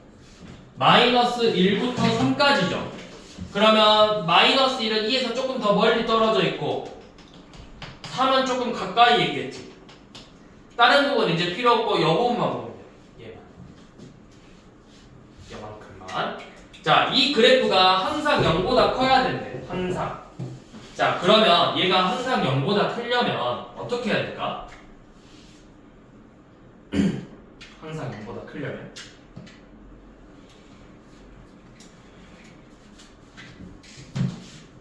마이너스 1부터 3까지죠. 그러면 마이너스 1은 2에서 조금 더 멀리 떨어져 있고 3은 조금 가까이 있겠지. 다른 부분 이제 필요 없고 요 부분만 보면 돼요. 얘만. 요만큼만. 자, 이 그래프가 항상 0보다 커야 된대. 항상. 자, 그러면 얘가 항상 0보다 크려면 어떻게 해야 될까? 항상 0보다 크려면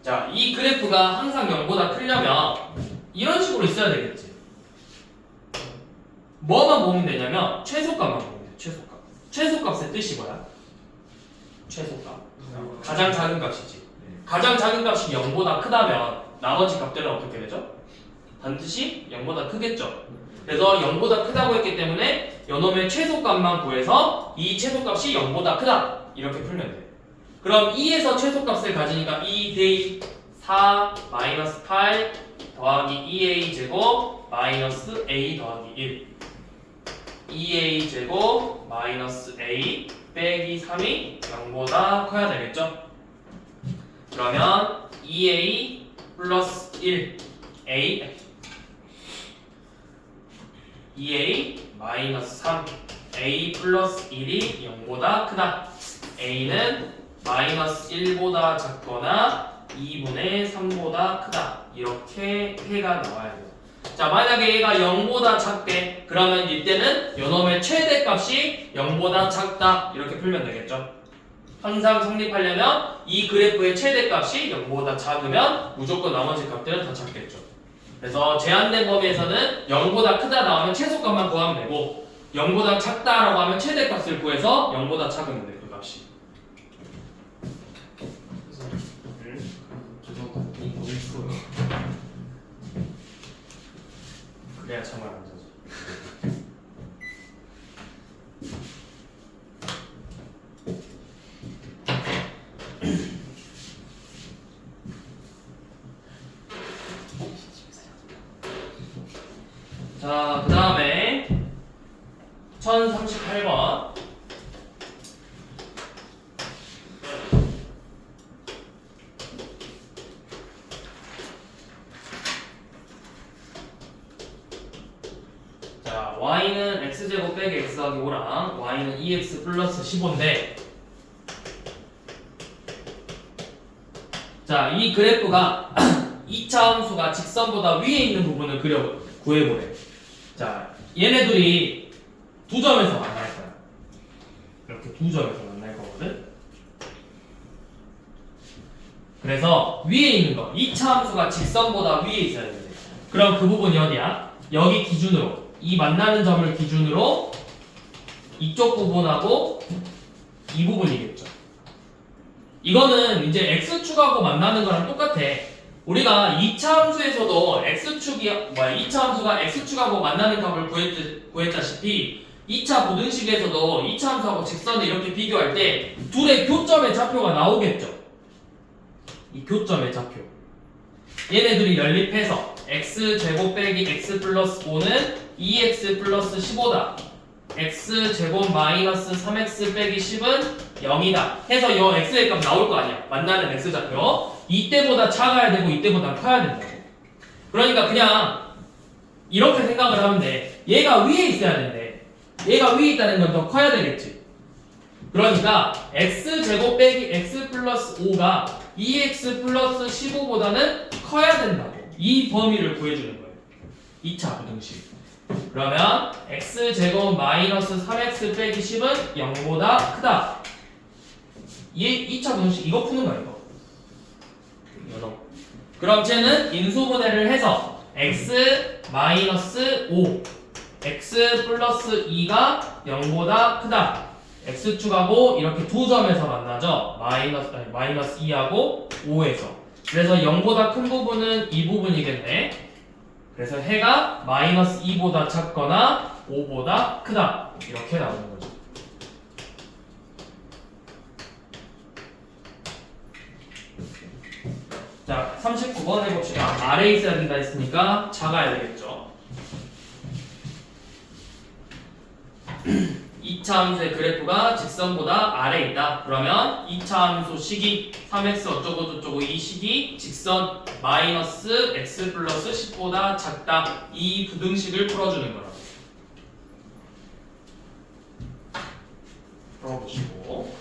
자, 이 그래프가 항상 0보다 크려면 이런 식으로 있어야 되겠지. 뭐만 보면 되냐면 최소값만 보면 돼. 최소값. 최소값의 뜻이 뭐야? 최소값. 가장 작은 값이지. 가장 작은 값이 0보다 크다면 나머지 값들은 어떻게 되죠? 반드시 0보다 크겠죠. 그래서 0보다 크다고 했기 때문에 요놈의 최소값만 구해서 이 최소값이 0보다 크다 이렇게 풀면 돼. 그럼 2에서 최소값을 가지니까 2 대 4 마이너스 8 더하기 2a 제곱 마이너스 a 더하기 1 2a 제곱 마이너스 a 빼기 3이 0보다 커야 되겠죠? 그러면 2a 플러스 1 2a 마이너스 3 a 플러스 1이 0보다 크다. a는 마이너스 1보다 작거나 2분의 3보다 크다. 이렇게 해가 나와야 돼요. 자, 만약에 얘가 0보다 작대. 그러면 이때는 요놈의 최대값이 0보다 작다. 이렇게 풀면 되겠죠. 항상 성립하려면 이 그래프의 최대값이 0보다 작으면 무조건 나머지 값들은 다 작겠죠. 그래서 제한된 범위에서는 0보다 크다 나오면 최소값만 구하면 되고 0보다 작다라고 하면 최대값을 구해서 0보다 작으면 돼. 그 값이. 그래야 정말 안 되지. 자, 그 다음에 1038번. 자, y는 x제곱 빼기 x 더하기 5랑 y는 2x 플러스 15인데 자, 이 그래프가 2차 함수가 직선보다 위에 있는 부분을 구해보래. 자, 얘네들이 두 점에서 만날 거야. 이렇게 두 점에서 만날 거거든. 그래서 위에 있는 거 2차 함수가 직선보다 위에 있어야 돼. 그럼 그 부분이 어디야? 여기 기준으로 이 만나는 점을 기준으로 이쪽 부분하고 이 부분이겠죠. 이거는 이제 x축하고 만나는 거랑 똑같아. 우리가 2차 함수에서도 x축이 2차 함수가 x축하고 만나는 값을 구했다시피 2차 부등식에서도 2차 함수하고 직선을 이렇게 비교할 때 둘의 교점의 좌표가 나오겠죠. 이 교점의 좌표. 얘네들이 연립해서 x제곱 빼기 x 플러스 5는 2x 플러스 15다. x제곱 마이너스 3x 빼기 10은 0이다. 해서 요 x의 값 나올 거 아니야. 만나는 x좌표. 이때보다 작아야 되고 이때보다 커야 된다고. 그러니까 그냥 이렇게 생각을 하면 돼. 얘가 위에 있어야 된대. 얘가 위에 있다는 건 더 커야 되겠지. 그러니까 x제곱 빼기 x 플러스 5가 2x 플러스 15보다는 커야 된다고. 이 범위를 구해주는 거예요. 2차 부등식. 그러면 x제곱 마이너스 3x 빼기 10은 0보다 크다. 이 2차 부등식 이거 푸는 거야 이거. 그럼 쟤는 인수분해를 해서 x 마이너스 5 x 플러스 2가 0보다 크다. x축하고 이렇게 두 점에서 만나죠. 마이너스 2하고 5에서. 그래서 0보다 큰 부분은 이 부분이겠네. 그래서 해가 마이너스 2보다 작거나 5보다 크다. 이렇게 나오는 거죠. 자, 39번 해봅시다. 아래에 있어야 된다 했으니까 작아야 되겠죠. 2차 함수의 그래프가 직선보다 아래에 있다. 그러면 2차 함수 식이 3x 어쩌고저쩌고 이 식이 직선 마이너스 x 플러스 10보다 작다. 이 부등식을 풀어주는 거라고. 풀어보시고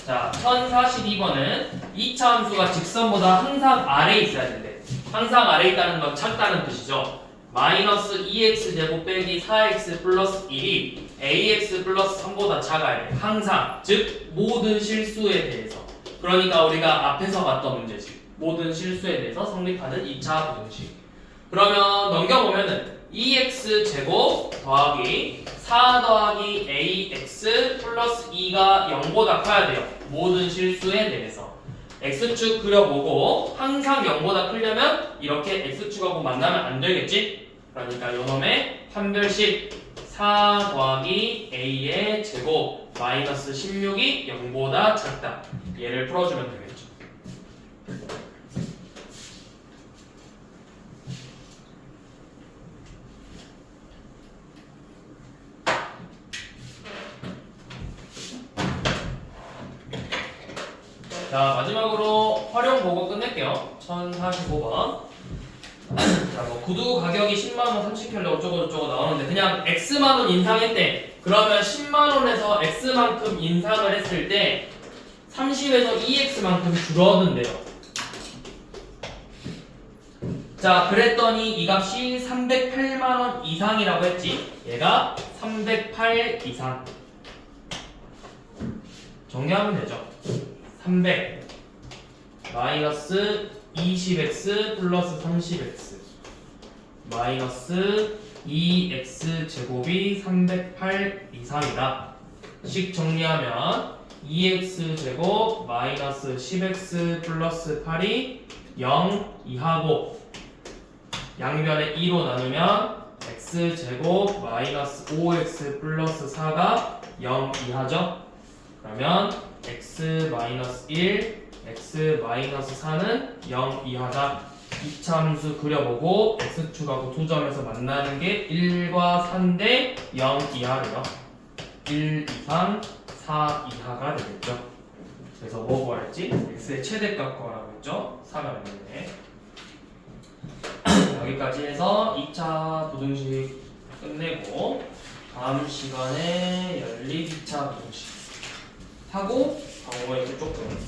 자, 1042번은 2차 함수가 직선보다 항상 아래에 있어야 된대. 항상 아래에 있다는 건 작다는 뜻이죠. 마이너스 2x 제곱 빼기 4x 플러스 1이 ax 플러스 3보다 작아야 돼. 항상. 즉 모든 실수에 대해서. 그러니까 우리가 앞에서 봤던 문제지. 모든 실수에 대해서 성립하는 2차 부등식. 그러면 넘겨보면은 2x 제곱 더하기 4 더하기 ax 플러스 2가 0보다 커야 돼요. 모든 실수에 대해서. x축 그려보고 항상 0보다 크려면 이렇게 x축하고 만나면 안 되겠지? 그러니까 요놈의 판별식 4 더하기 a의 제곱 마이너스 16이 0보다 작다. 얘를 풀어주면 되겠죠. 자, 마지막으로 활용 보고 끝낼게요. 1045번. 자, 뭐 구두 가격이 10만원 30켤레 어쩌고저쩌고 나오는데 그냥 X만원 인상했대. 그러면 10만원에서 X만큼 인상을 했을 때 30에서 2X만큼 줄어든대요. 자, 그랬더니 이 값이 308만원 이상이라고 했지. 얘가 308 이상. 정리하면 되죠. 300 마이너스 20x 플러스 30x 마이너스 2x 제곱이 308 이상이다. 식 정리하면 2x 제곱 마이너스 10x 플러스 8이 0 이하고 양변에 2로 나누면 x 제곱 마이너스 5x 플러스 4가 0 이하죠. 그러면 x 마이너스 1, x 마이너스 4는 0 이하다. 2차 함수 그려보고 x축하고 두 점에서 만나는 게 1과 4인데 0 이하래요. 1 이상 4 이하가 되겠죠. 그래서 뭐 구하랬지? x의 최대값 구하라고 했죠. 4가 됐네. 여기까지 해서 2차 부등식 끝내고 다음 시간에 연립 2차 부등식 하고 방어에서 조금